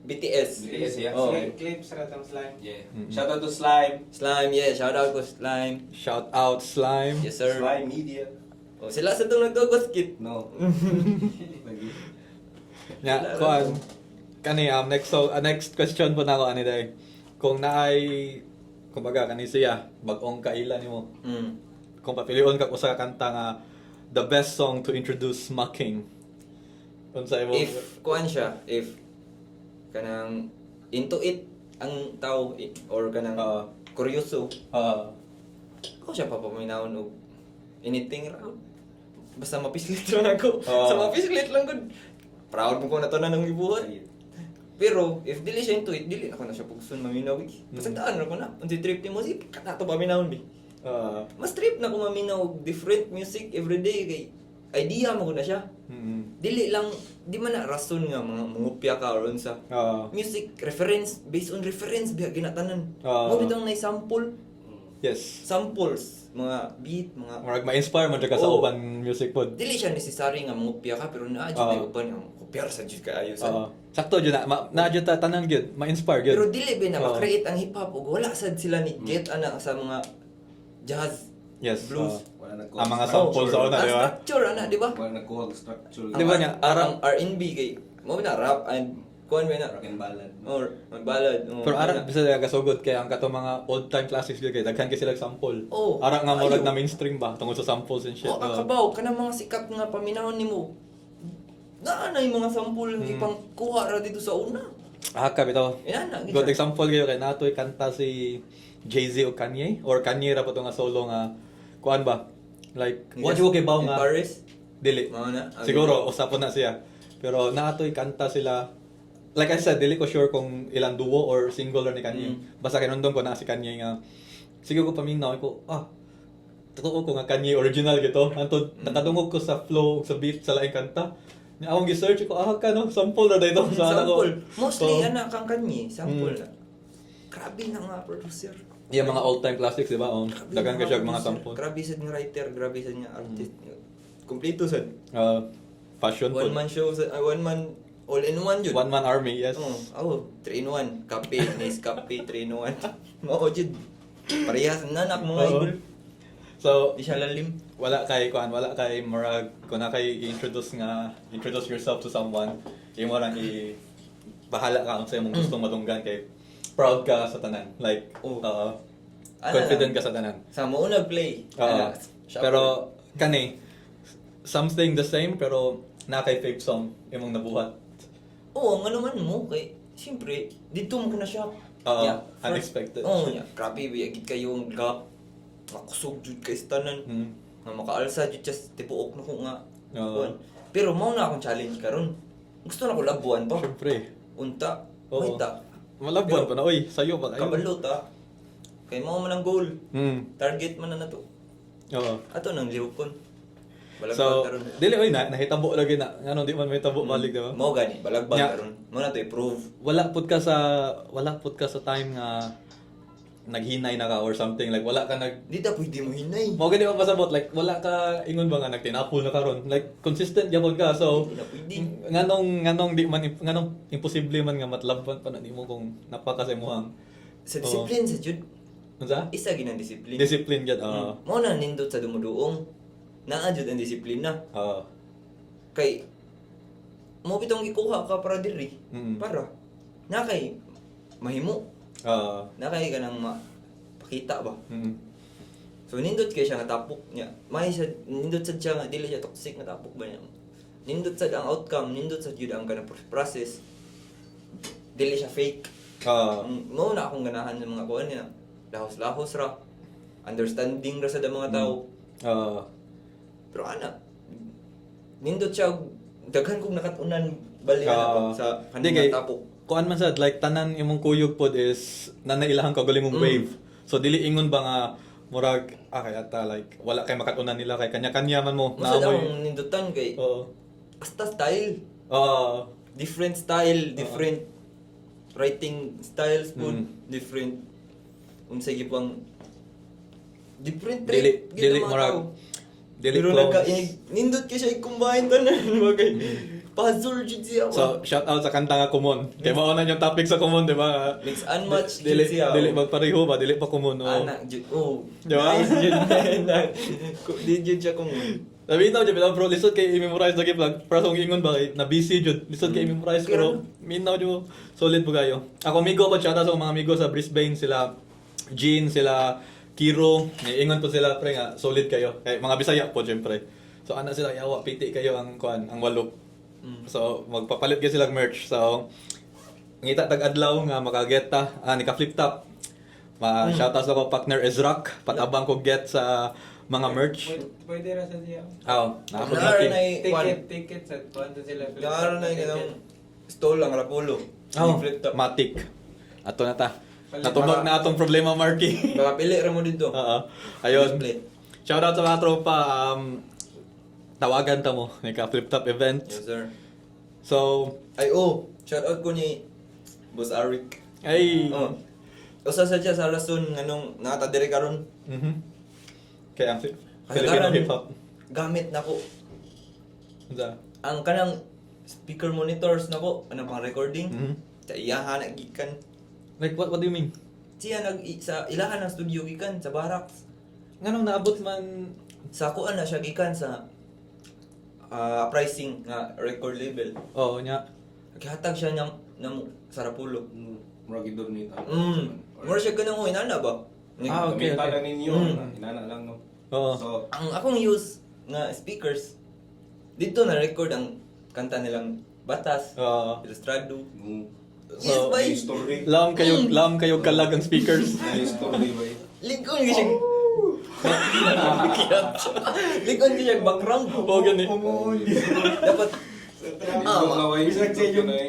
BTS. BTS, yeah. Oh. Clips sa katang slime. Yeah. Mm-mm. Shout out to Slime. Slime, yeah. Shout out ko Slime. Shout out Slime. Yes, sir. Slime Media. Oh, sila sa itong nagdo-basket. No. Lagi. Nya, kuan. Kani next question po nako ani day. Kung naay kumbaga kani siya bag-ong kaila nimo. Kung papilion ka usa ka kanta nga the best song to introduce Making. Unsa imo? If kuan siya, if kanang into it ang tao or kanang kuryoso, ako siya papaminawon og anything ra. Basta mapislit lang ako. Sa mapislit lang gud. Proud mo ko na to na nang gibuhat. Pero if dili siya into it, dili ako na siya pugson maminaw. Pasagdaan ra ko na. Unsi trip ni mo si kanato paminawon bi. Mas trip na ko maminaw og different music everyday kay idea mo ko na siya. Dili lang di man na rason nga mga mangupya ka or unsa. Music reference based on reference biya ginatanan. Mo bitong nay sample, Yes. samples, mga beat, mga Murag ma-inspire man jud ka sa Oo. uban music pod. dili siya necessary nga mangupya ka pero naa jud Oo. uban nga kopyar sa jud kaayo sa. Sakto jud na jud ta tanan jud, ma-inspire jud. Pero dili ba na Oo. ma-create ang hip hop ug wala sad sila ni get ana sa mga jazz, Yes. blues. Wala nagkuha. Ang mga samples sa una, Ang di ba? structure ana, di ba? Wala nagkuha ang structure. Di ba niya, Arang R&B kay mo na rap and kuan ba na Rock and ballad. or ballad. Pero ara bisa nga kasugod kay ang kato mga old time classics gyud kay daghan kay sila sample. Oo. Ara nga murag Ayo. na mainstream ba tungod sa samples and shit. Oh, akabaw kanang mga sikat nga paminahon nimo. Naa na yung mga sample nga ipang kuha ra dito sa una. Ka bitaw. Ina na Good example gyud kay natoy kanta si Jay-Z o Kanye or Kanye ra pa to nga solo nga kuan ba? Like what you okay ba In nga Paris? dili. Mao na. Siguro usapon na siya. Pero naatoy kanta sila. Like I said, dili ko sure kung ilang duo or single or ni Kanye. Basta kinundong ko na si Kanye nga. Sige ko paminaw ko, totoo ko nga Kanye original gito. Antod nakadungog ko sa flow, sa beat sa laing kanta. Ni akong gi-search ko, ka no, sample na dito sa ana ko. Sample. Mostly Oo. ana kang Kanye, sample na. Grabe na nga producer. Yung mga all-time classics, di ba? Grabe Dagan ka nga siya mga producer. sample. Grabe sad nga writer, grabe sad nga artist. Kompleto sad. Fashion po. One man show, one man all in one jud. One man army, yes. Oh, 3 in 1. Kape, nice kape, 3 in 1. Mao jud. Parehas na nak mga Oo. idol. So, Di siya lalim. wala kay murag kung na kay introduce yourself to someone, imo lang bahala ka kung sa imong gustong madunggan kay proud ka sa tanan. Like, Ana confident lang. ka sa tanan. Sa mo una play. Ana, shuffle. Pero kani something the same pero na kay fave song imong nabuhat. Oo, nga naman mo kay siyempre, dito mo ko na siya. Oo, unexpected. Oo, grabe, biyagid kayo ang gap. Makusog jud kay stanan. Nga makaalsa jud just tipuok na ko nga. Oo. Kuan. Pero mao na akong challenge karon. Gusto na ko labuan pa. Siyempre. Unta. Oo. Mahita. Malabuan pa na, oy, sayo ba kayo? Kabalo ta. Kay mao man ang goal. Mm. Target man na to. Oo. Ato nang liwkon. Balagbag So, karon. dili oy nahitabo lagi na. Ano di man mahitabo balik, di ba? Mao gani, balagbag Nya. karon. Mao na to i-prove. Wala pud ka sa time nga naghinay na ka or something like wala ka nag Di ta pwede mo hinay. mo gani ba pasabot like wala ka ingon ba nga nagtinapol na karon like consistent gyapon ka so Hindi na pwede. nganong di man nganong imposible man nga matlaban pa na nimo kung napakasimuhang Sa Oo. discipline sa jud. unsa Isa ginang discipline. discipline gyud Mao na nindot sa dumuduong. Naa jud ang discipline na. Kay mo bitong gikuha ka para diri. Mm. Para na kay mahimo. Na kay kanang pakita ba. So nindot kay siya nga tapok niya. May siya nindot sad siya nga dili siya toxic nga tapok ba niya. Nindot sad ang outcome, nindot sad jud ang kanang process. Dili siya fake. Mo na akong ganahan sa mga kuan niya. Lahos-lahos ra. Understanding ra sa mga tao. Pero ana nindot siya daghan kong nakatunan bali na sa Di kanang kay- tapok. kuan man sad like tanan imong kuyog pod is nanailahan ka galing mong wave. So dili ingon ba nga murag kay ata like wala kay makatunan nila kay kanya-kanya man mo Masad akong nindutan kay Oo. basta style. Oo. Different style, different writing styles po, different unsay gipang different Dili trait dili gid ang mga murag tao. dili Pero clones. nindot ka siya i-combine tanan bagay. Puzzle jud siya. So shout out sa kanta nga kumon. Kay mao na yung topic sa kumon, di ba? Mix and match Dili jud siya. dili magpareho ba dili pa kumon. Anak jud. Oh. Di ba? Nice jud. Di jud siya kung Sabi itaw jud bitaw bro lisod kay i-memorize lagi vlog. Para sa ingon ba kay na busy jud. Lisod kay i-memorize pero minaw jud solid po kayo. Ako amigo pa shout out sa mga amigo sa Brisbane sila Jean, sila Kiro, ingon po sila pre nga solid kayo. Kay mga Bisaya po syempre. So ana sila yawa piti kayo ang kuan ang walop. So magpapalit gyud sila merch. So ngita tag adlaw nga makageta ni ka flip top. Shout out sa ko partner Ezrak patabang ko get sa mga merch. Pwede ra sa siya. Nakapag Naara lucky. na Ticket sa tuwan to sila. Naara na ganang stall ang Rapolo. Flip top. Matic. Ato na ta. Natunog na atong problema, Marky. Baka pili ra mo dito. Ayun. Display. Shout out sa mga tropa. Tawagan ta mo. May ka-flip top event. Yes sir. So, Ay shout out ko ni Boss Arik. ay. Usa sa siya sa rason nganong nakatadiri karon. Kaya ang Filipino Kasagaran, hip-hop. gamit nako Unsa? ang kanang speaker monitors nako anong pang recording. Mhm. Sa iyahan na gikan. Like, what do you mean? Siya sa ilahan ng studio gikan sa barracks. Nganong naabot man... Sa kuan na siya gikan sa pricing nga record label. Oo, nya. Naghatag siya ng Sarapulo. Murag idor ni ta. Mura siya ganang inana ba? Okay. Gamitan na ninyo. Inana lang no. Oo. So, Ang akong use nga speakers dito na record ang kanta nilang Batas, Oo. Ilustrado. Yes, So, bay. Story. Lam kayo kalag ang speakers. Story ba? Lincoln ko siya. Lincoln ko siya background. Oo, gani. Dapat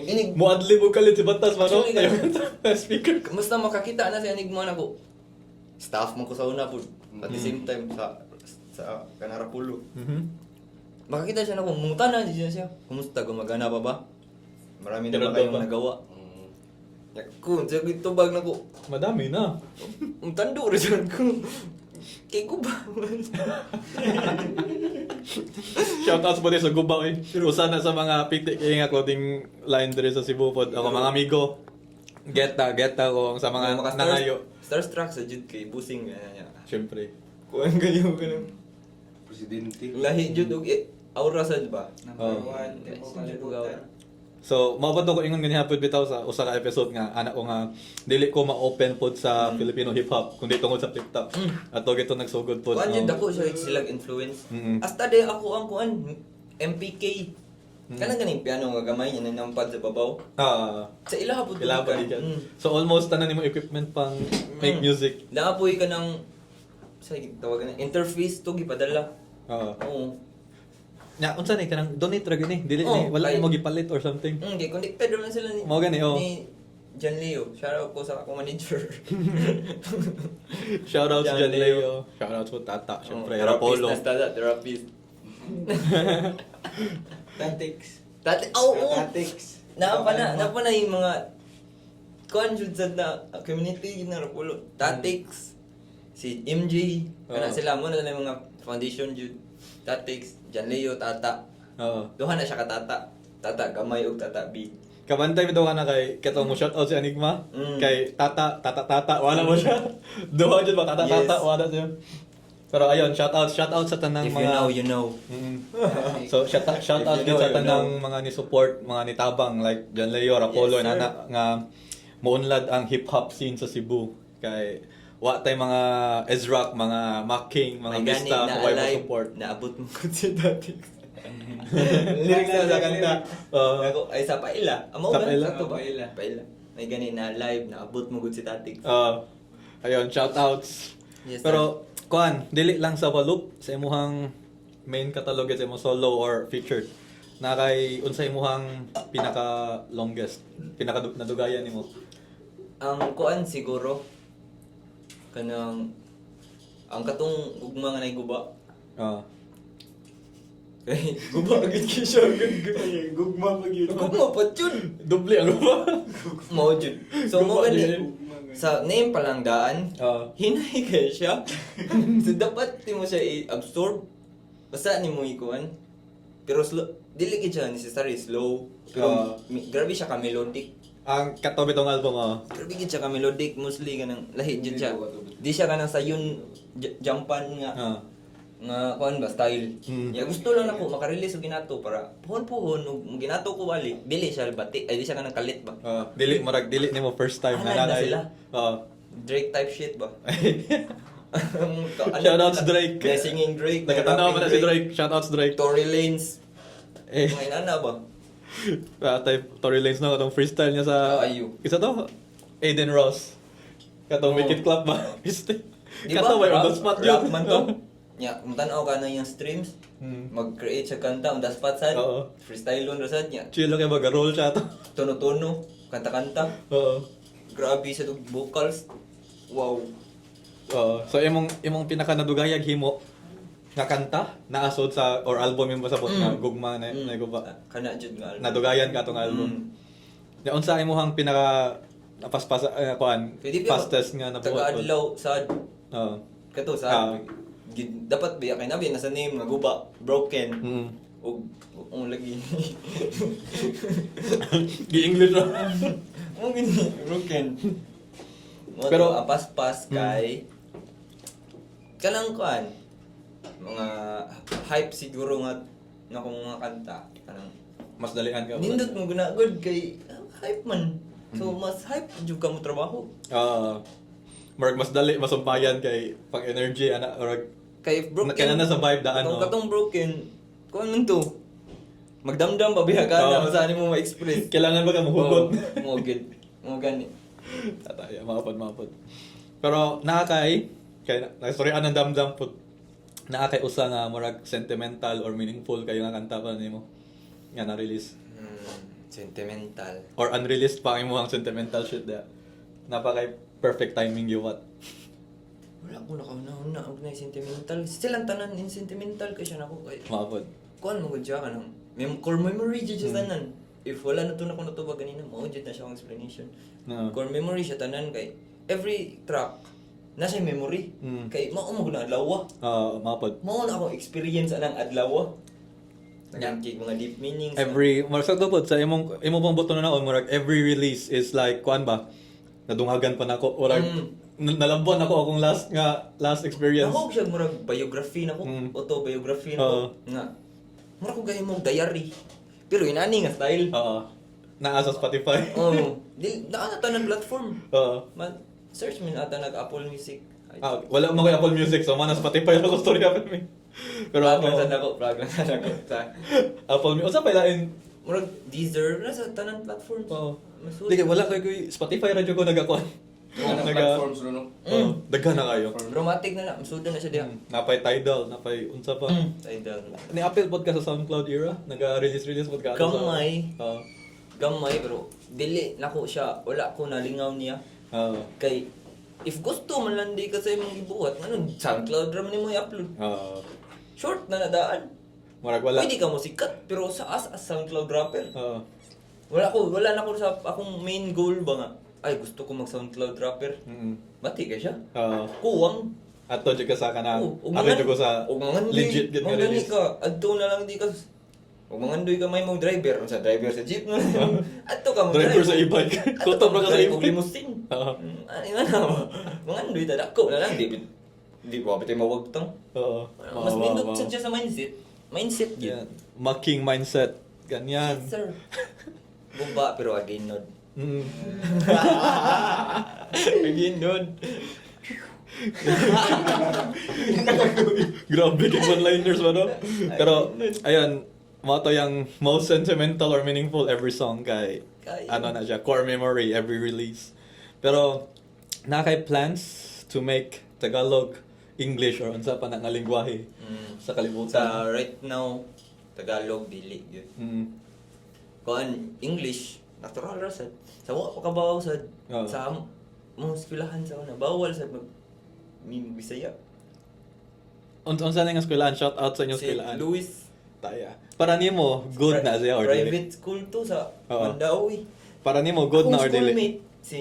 inig Muadlib o kalit si Batas, mano? Actually, Ayun, speaker. Basta makakita na sa enigma na ko. Staff mo ko sa una po. At the same time sa Kanarapulo. Makakita siya na kung mungutan na siya. Kumusta? Gumagana pa ba? Marami na ba Tinatawag kayong ba? nagawa? Kung siya tubag na ko. Madami na. Ang tando rin siya ko. Kay ko ba? Shoutouts po din sa Gubaw eh. Usa na sa mga pitik kay nga clothing line dire sa Cebu pod. Ako mga amigo. Geta ko sa mga nangayo. Starstruck sa jud kay busing. Syempre. Kuhan kayo ganun. Presidente. Lahi jud og aura sad ba? Number Oh. 1, di mo kalibutan. So, mabot ko ingon ganyan hapon bitaw sa usa ka episode nga anak ko nga dili ko ma-open pod sa Filipino hip hop kundi tungod sa flip top. Ato gito nagsugod pod. Kuhan jud ako siya silang influence. Mm-mm. Hasta de ako ang kuhan MPK. Kanang ganing piano nga gamay niya nanampad sa babaw. Sa ilaha po Kailangan pa di ka. So almost tanan nimo equipment pang make music. Naapoy ka ng sa tawagan na interface to gipadala. Oo. Nya unsa ni kanang donate ra gani? Dili Oh, ni wala kay- mo gipalit or something. Kay connected naman sila ni Mao gani, oh. ni John Leo. Shout out ko sa akong manager. Shout out sa John John Leo. Leo. Shout out sa Tata, syempre Therapist Rapolo. na stada, therapist. Tactics. Oo. Tactics. Napa na yung mga conjugate na community na Rapolo. Tactics. Si MJ. Kana sila mo na yung mga foundation jud. Tactics, John Leo, Tata. Oo. Duha na siya ka Tata. Tata gamay ug Tata B. Kabantay mo daw ka na kay katong mo shout out si Enigma. Mm. Kay Tata wala mo siya. Duha jud ba Tata Yes. wala siya. Pero ayun, shout out sa tanang If mga you know, you know. So shout out If you din know, sa you tanang mga ni support, mga nitabang like John Leo, Rapolo Yes, sir. na nga muunlad ang hip hop scene sa Cebu. Kay wa tay mga Ezrock, mga Macking, mga May gani Mista, na kung alive, support. naabot mo ko si Tactics. Lyrics na sa kanta. Ako, ay sa paila. Amo Sa ba? paila? Sakto ba? Paila. Paila. May gani na live, naabot mo gud si Tactics. Ayun, shout outs. Yes, Pero kuan, dili lang sa Walup sa imuhang main catalog sa imong solo or featured. Na kay unsa imuhang pinaka longest, pinaka nadugayan nimo? Ang kuan siguro kanang ang katong ugma nga nay guba. Kay guba agad ki siya Gugma pag yun. Gugma pa jud. Doble ang ba? Mao jud. So mo Guba gani din. sa name pa lang daan. Hinay kay siya. So dapat di mo siya i-absorb. Basta ni mo ikuan. Pero slow, dili gid siya necessary slow. Pero grabe siya ka melodic. Ang katabi tong album Grabe gid siya ka melodic, mostly ganang lahi gid siya. Di siya kanang sayon jampan nga nga kuan ba style. Ya gusto lang nako maka-release og ginato para puhon-puhon og ginato ko wali. Dili siya bati, ay di siya kanang kalit ba. dili nimo first time Live na sila. Drake type shit ba. Shoutouts Drake. Yeah, singing Drake. Nagkatanaw mo na si Drake. Shoutouts Drake. Tory Lanez. Eh, Mga inana ba? type Tory Lanez na katong freestyle niya sa Ayu. isa to Aiden Ross. Katong Make It Clap ba? Di ba? Katong on the spot yun. Rap man to. Ya, mutanaw ka na yung streams. Mag-create sa kanta on the spot sad. Oo. Freestyle on rasad niya. Chill lang kayo mag-roll siya to. Tono-tono, kanta-kanta. Oo. Grabe sa tug vocals. Wow. So imong pinaka nadugayag himo nga kanta naasod sa or album yung pasabot nga gugma na guba. Kana jud nga. Nadugayan ka tong album. Ya unsa imong pinaka napaspas kuan Pwede ba? fastest nga nabuhat? Taga-adlaw sad. Oo. Kato sad. Dapat biya kay nabi nasa name nga guba, broken. Og lagi. Gi-English ra. Mo gini broken. Pero Pero- apas-pas kay kanang kuan mga hype siguro nga na kung mga kanta kanang Mas dalian ka. nindot mo gunagod kay hype man. So mas hype jud ka mo trabaho. Mark mas dali masumpayan kay pag energy ana or Kay broken. Kaya na sa vibe daan, no? Katong broken. Kuan man to. Magdamdam pa biya ka na saan mo ma-express. kailangan ba ka mahugot? Mo gid. Mo gani. Tataya, mapod. Pero nakakay nagstoryan ang damdam pud. Nakakay usa nga murag sentimental or meaningful kayo nga kanta pa nimo nga na-release Sentimental. or unreleased pa ang imong sentimental shit da. Napakay perfect timing you what. Wala ko nakauna-una og na sentimental. Silang tanan in sentimental kay siya nako kay. Mapod. Kuan mo gud siya kanang core memory jud siya tanan. If wala na to na ko natubag ganina, mao jud na siya ang explanation. No. Core memory siya tanan kay every track na siya memory. Kay mao mo na adlaw. Mapod. Mao na akong experience anang adlaw. Naging mga deep meanings. Every marag pod sa imong pang buto na murag every release is like kuan ba? Nadungagan pa nako or nalambon ako akong last experience. Ako siya murag biography nako, autobiography nako nga. Murag ko gay mo diary. Pero inani nga style. Naa sa Spotify. Di naa na tanan platform. Search min ata nag Apple Music. Wala mo kay Apple Music so man Spotify ako story ka mi. Pero Plug lang ako, sa dako, plug lang sa dako. Apple Music. Unsa pa ilain? Murag Deezer na sa tanan platform. Oo. Masud. Di kay wala kay Spotify radyo ko nagakuan. Mga Naga- platforms no? Oo, daghan na kayo. Dramatic na lang, masud na siya diha. Napay Tidal, napay unsa pa. Tidal. Ni Apple podcast sa SoundCloud era, naga-release podcast. Gamay. Oo. Gamay pero dili nako siya, wala ko nalingaw niya. Oo. Kay if gusto man lang di ka sa imong gibuhat, ano SoundCloud ra man nimo i-upload. Oo. Short na nadaan. Murag wala. Pwede ka mo sikat pero sa as SoundCloud rapper. Oo. Wala na ko sa akong main goal ba nga. Ay gusto ko mag SoundCloud rapper. Bati ka siya. Oo. Kuwang. Ato jud ka sa kanang ug ato jud ko sa legit gid nga Mangani release. ka, adto na lang di ka. Ug mangandoy ka may mong driver, unsa driver sa jeep no. Adto ka mo Driver sa e-bike. Kutob ra ka sa og e-bike. limousine. Oo. Ano na mo? Mangandoy ta dako na lang di ko apit mawagtang. Oo. Mas Wow, nindot wow, sad wow. siya sa mindset. Mindset gyud. Yan. Making mindset. Ganyan. Sir. Buba pero again nod. Again nod. Grabe yung one-liners ba, no? Pero, ayun, mga to yung most sentimental or meaningful every song kay, ano na siya, core memory every release. Pero, na kay plans to make Tagalog, English, or unsa pa na nga lingwahe sa kalibutan. Sa right now Tagalog dili gyud. Kuan English natural ra sad. Sa wa pa kabaw sad. Oo. Sa mong eskwelahan sa una bawal sad mag Bisaya. Unsa na nga eskwelahan? Shout out sa inyong Si eskwelahan. Luis Taya. Para nimo, good na siya or dili? private school to sa Oo. Mandawi. Para nimo, good na or Akong dili? schoolmate, si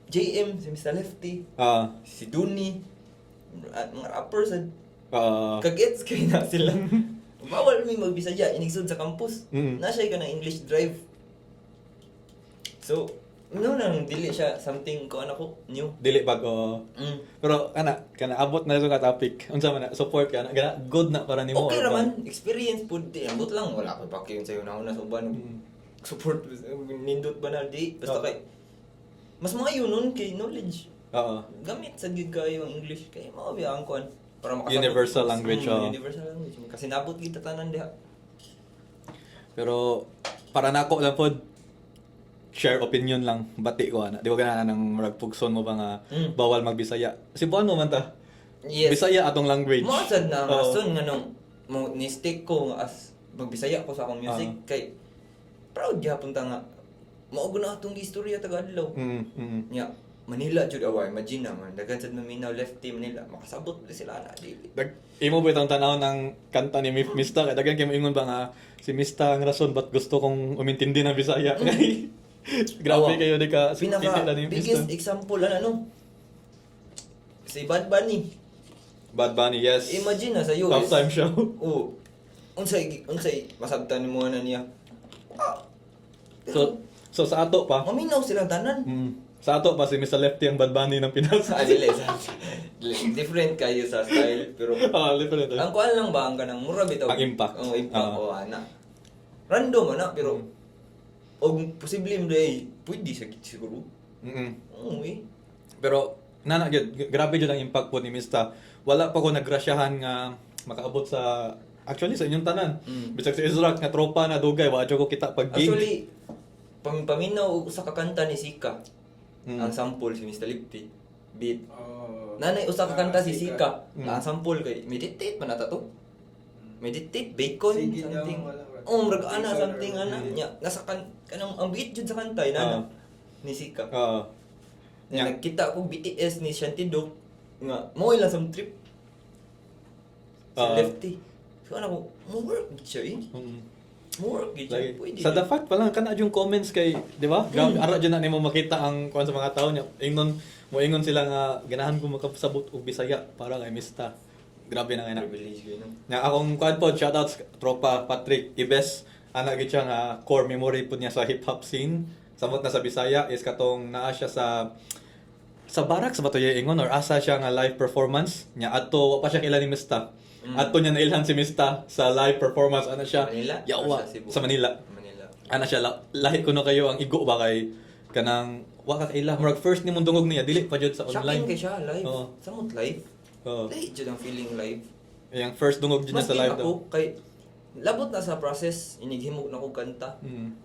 JM, si Mr. Lefty, Ah, si Duni, at mga rappers sad. ah, Kagets kay na sila. Bawal may magbisaya inigsud sa campus. Mm. Nasay ka na English drive. So, no nang dili siya something ko ko new. dili bago. Pero kana abot na sa topic. Unsa man na support ka na gana good na para nimo. Okay or raman, experience pud di ambot lang wala ko pakiyon sa una sa uban. Support nindot ba na di basta Oo. kay mas maayo nun kay knowledge. Oo. Gamit sa gid kayo ang English kay mao biya ang kuan para makasabot. Universal language, oo. Universal language. Kasi nabot kita tanan diha. Pero para nako lang pod share opinion lang bati ko ana. Di ba gana nang murag pugson mo ba nga bawal magbisaya. Sibuan mo man ta. Yes. Bisaya atong language. Maasad na ang Oo. rason nga nung mo ni-stick ko nga as magbisaya ko sa akong music kay proud gyapon ta nga mao na atong istorya taga adlaw. Nya Manila jud away imagine naman daghan sad maminaw lefty Manila makasabot na sila na dili. Imo ba itong tanaw ng kanta ni Mista? Kaya daghan kayo moingon ba nga si Mista ang rason ba't gusto kong umintindi ng Bisaya. Grabe Oo. kayo di ka Pinaka titila ni Mista. biggest example ano si Bad Bunny. Bad Bunny, yes. Imagine na sa US. Halftime show. Oo. Unsay masabtan mo na niya. Ah, So sa ato pa, maminaw silang tanan. sa ato pa si Mr. Lefty ang Bad Bunny ng Pinas. Dili different kayo sa style pero Different. ang kuan lang ba ang kanang mura bitaw Ang impact. oh impact Oo. ana random ana pero og posible mo day pwede sa siguro eh Pero nana gyud grabe jud ang impact po ni Mista. Wala pa ko nagrasyahan nga makaabot sa actually sa inyong tanan. Bisag sa Israel nga tropa na dugay wa jud ko kita pag gig. actually paminaw og usa ka kanta ni Sika ang sample si Mr. Lipty beat nanay usa ka kanta si Sika ang sample kay meditate man ata to meditate bacon Sige, something wala. murag ana something ana nya nasa kanang ang beat jud sa kanta inana ni Sika Nya. nagkita ko BTS ni Shantido nga mo lang sa trip sa Lefty so ano ko mo work gid siya mo work gid siya Like, pwede sa the fact pa lang kana yung comments kay, di ba? Grabe ara dyan na nimo makita ang kuan sa mga tao niya. Ingon sila nga ganahan ko makasabot og Bisaya para kay Mista. Grabe na kay na. privilege ko no Nga akong kuan po shoutouts tropa Patrick Ibes. Ana gid siya nga core memory pud niya sa hip hop scene. Samot na sa Bisaya is katong naa siya sa barak sa bato ingon or asa siya nga live performance nya adto wa pa siya kailan ni Mista. Adto niya nailhan si Mista sa live performance ana siya. Manila? Yawa Or sa Cebu? sa Manila. Manila Ana siya lahi kuno kayo ang igo ba kay kanang wa ka kaila murag first ni mong dungog niya dili pa jud sa shocking online. kay siya live Oo. samot live Oo. lahi jud ang feeling live Yang first dungog dyan Mas sa live ako, daw. kay labot na sa process, inighimog na ko kanta.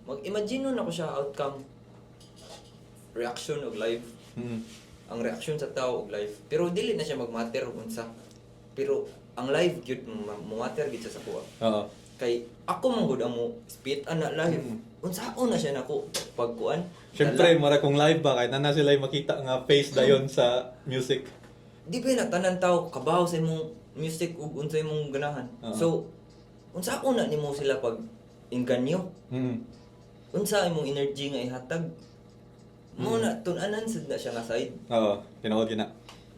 Mag-imagine nun ako siya outcome, reaction og live. Ang reaction sa tao og live. Pero dili na siya mag-matter og unsa. Pero ang live gyud mo matter gyud siya sa kuha. Oo. Kay ako man gud ang mo spit ana live. Unsaon na siya nako pagkuan. Siyempre, mara kung live ba, kahit na sila yung makita nga face dayon sa music. Di ba na tanan tao kabaw sa imong music ug unsa imong ganahan. Oo. So unsaon na nimo sila pag inganyo? Unsa imong energy nga ihatag? Mo na tun-anan sad na siya nga side. Oo, tinuod yun na.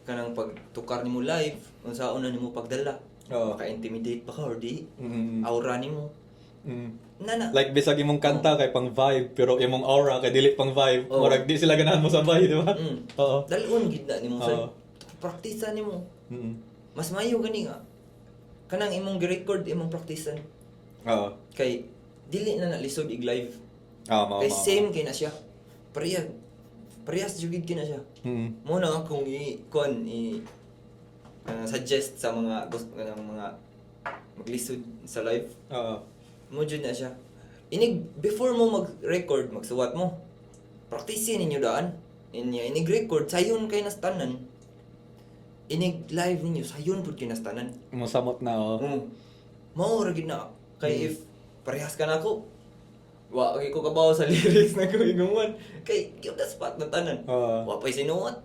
Kanang pagtukar nimo live, unsaon na nimo pagdala? Oo. Maka-intimidate ba ka or di? Mm. Aura nimo. Nana. Like, bisag imong kanta kay pang vibe, pero imong aura kay dili pang vibe. Oo. Murag di sila ganahan mo sa vibe, di ba? Oo. Dalon gid na nimo Oo. sa praktisa nimo. Mm. Mas mayo gani nga. Kanang imong gi-record imong praktisan. Oo. Kay dili na nalisod ig live. Mao. Kay same kay na siya. Parehas jugid kina siya. Mo na akong suggest sa mga gusto ng mga maglisod sa live. Oo. Mo jud na siya. Before mo mag-record, magsuwat mo. Praktisin ninyo daan. Inig-record, sayon kay nastanan. Inig-live ninyo, sayon pud kay nastanan. Musamot na, oo. Mao ra gid na. Kay if parehas ka na ako, wa kay ko kabaw sa lyrics na ko iguman. Kay give the spot na tanan. Oo. Wa pay sinuwat.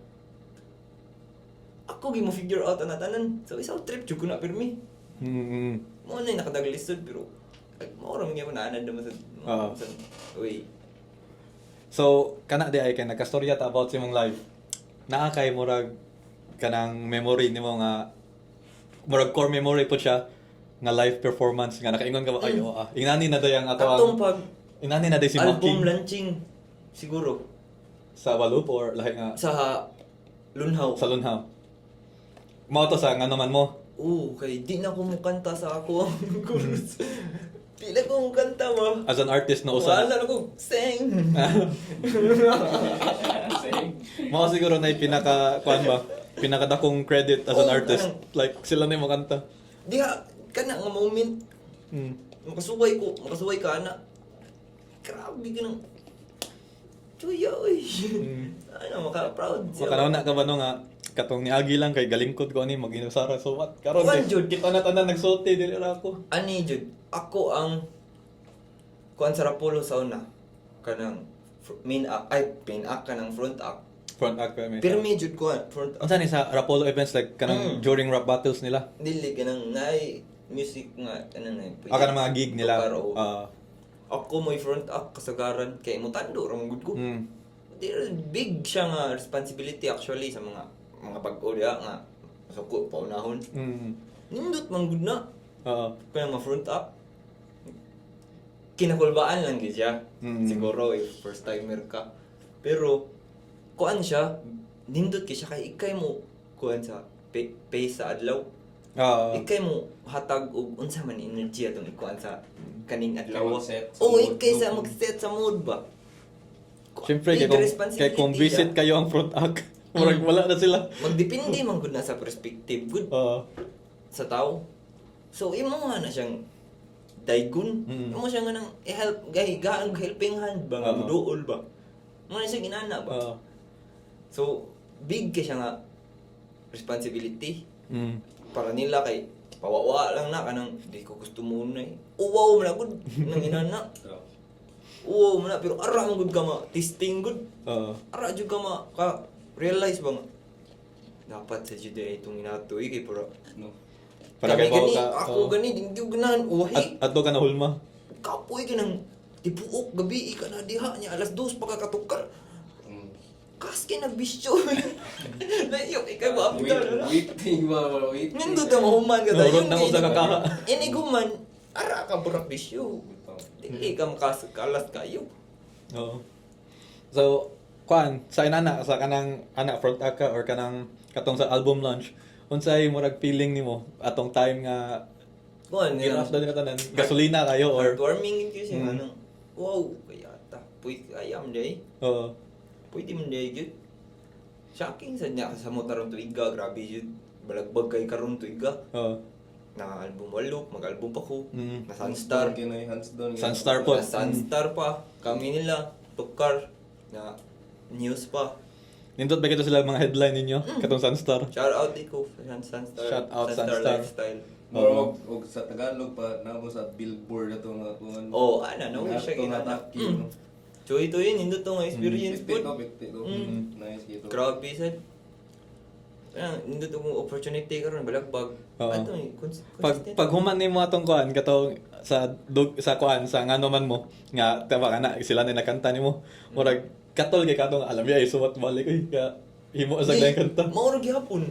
Ako gi mo figure out na tanan. So isaw trip jud ko na pirmi. Mo na nakadaglisod pero mao ra mga mananad naman sa uy. So, kana di ay kay nagkastorya ta about sa imong live. Naa kay murag kanang memory nimo nga murag core memory po siya nga live performance nga nakaingon ka ba ay ingani na dayang ato Atong ang pag ingani na day si album Mocking launching siguro sa Walup or lahi nga sa Lunhaw. sa Lunhaw. Mao to sa ngano man mo. Kay di na ko mukanta sa ako ang chorus. Pila ko mukanta mo. As an artist na usa. Wala na ko sing. Mao siguro na yung kuan ba? Pinakadakong credit as an artist. Like sila na yung makanta. Diha kana nga moment makasuway ka ana. Grabe ka nang Chuya, oy. Maka-proud siya. Makanaw na ka ba no nga katong niagi lang kay galingkod ko ani mag-inusara so what karon Kuan, di Jud. kita na tanan nagsulti dili ra ako. Ani jud, ako ang kuan sa Rapolo sa una. Kanang main act kanang front act. Front act pa may. Pirmi jud kuan front act. Unsa ni sa Rapolo events like kanang during rap battles nila? Dili kanang naay music nga kanang naay. Kanang mga gig nila. Tukar, oo. Ako mo'y front act kasagaran kay mo tando ra mong gud ko. Big siya nga responsibility actually sa mga pag-orya nga masuko paunahon. Nindot man gud na. Oo. Kaya ma-front up. Kinakulbaan lang gid siya. Siguro if first timer ka. Pero kuan siya, nindot kay siya kay ikay mo kuan sa pace sa adlaw. Ikay mo hatag og unsa man energy atong ikuan sa kaning adlaw. Ikay sa mag-set sa mood ba. Siyempre Big kay responsibility kung visit siya. kayo ang front act, murag wala na sila. Magdepende man gud na sa perspective gud sa tao. So imo nga na siyang daygon. Imo siya nga nang i-help gaan helping hand ba nga duol ba. Mo na siya ginana ba. So big kay siya nga responsibility. Para nila kay pawawa lang na kanang di ko gusto mo na eh. Wow man gud nang inana. Wow man pero ara man gud ka ma testing gud. Ara jud ka ma ka realize ba nga dapat sa jud ay itong inato kay para Para kay gani ka. ako gani di ko ganahan uwahi. Adto ka na hulma. Kapoy ka nang tibuok gabi ka na diha niya alas 2 pa ka katukar. Kaski nagbisyo. Layo ikay ba abda na. Waiting ba? Waiting. Nindot na mahuman ka Nurot na ko sa kakaha. Iniguman, ara ka burak bisyo. Dili ka makasakalas kayo. Oo. So, kuan sa inana sa kanang front act ka or kanang katong sa album launch, unsay murag feeling nimo atong time nga Kuan, enough na tanan gasolina kayo or warming kasi anong wow, kaya ta. Puy ayam day. oo. Pwede man day gyud. Shocking sa niya sa motor ron tuiga, grabe yun. Balagbag kay karon tuiga. Oo. na-album walo, mag-album pa ko. Mm. Na Sunstar. Sunstar po. Na Sunstar pa. Kami nila, tukar. Na news pa. Nindot ba kito sila mga headline ninyo? Katong Sunstar. Shout out di ko. Sunstar. Shout out, Sunstar. Lifestyle. Pero og sa Tagalog pa na mo sa billboard ato nga kuan. Oh, na siya ginana. Choy to yun, hindi to nga experience po. Nice gitu. Grabe sad. Hindi to kung opportunity karon balagbag. Oo. Ato Pag human nimo atong kuan katong sa kuan sa ngano man mo nga tama kana sila na nakanta nimo. Murag katol kay katong alam ya isuwat balik ka himo sa kanta. Mao ra gyapon.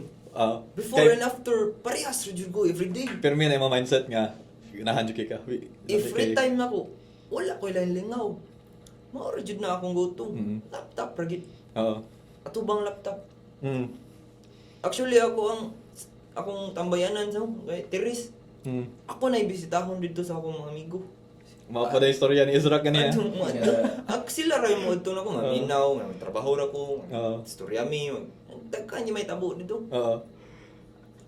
Before and after, parehas ra jud ko every day. Pero may na mindset nga ganahan jud kay ka. If free time na ko, wala ko ilang lingaw. Mao ra jud na akong go-to. Mhm. Laptop ra gid. Oo. Atubang laptop. Mm. Actually akong tambayanan sa kay Teres. Mm. Ako na ibisitahon dito sa akong mga amigo. Mao pa day istorya ni Isra kaniya. Sila ra yung mga na ko, maminaw, trabaho ra ko, Oo. istorya mi. Dagkan niya may tabo dito. Oo.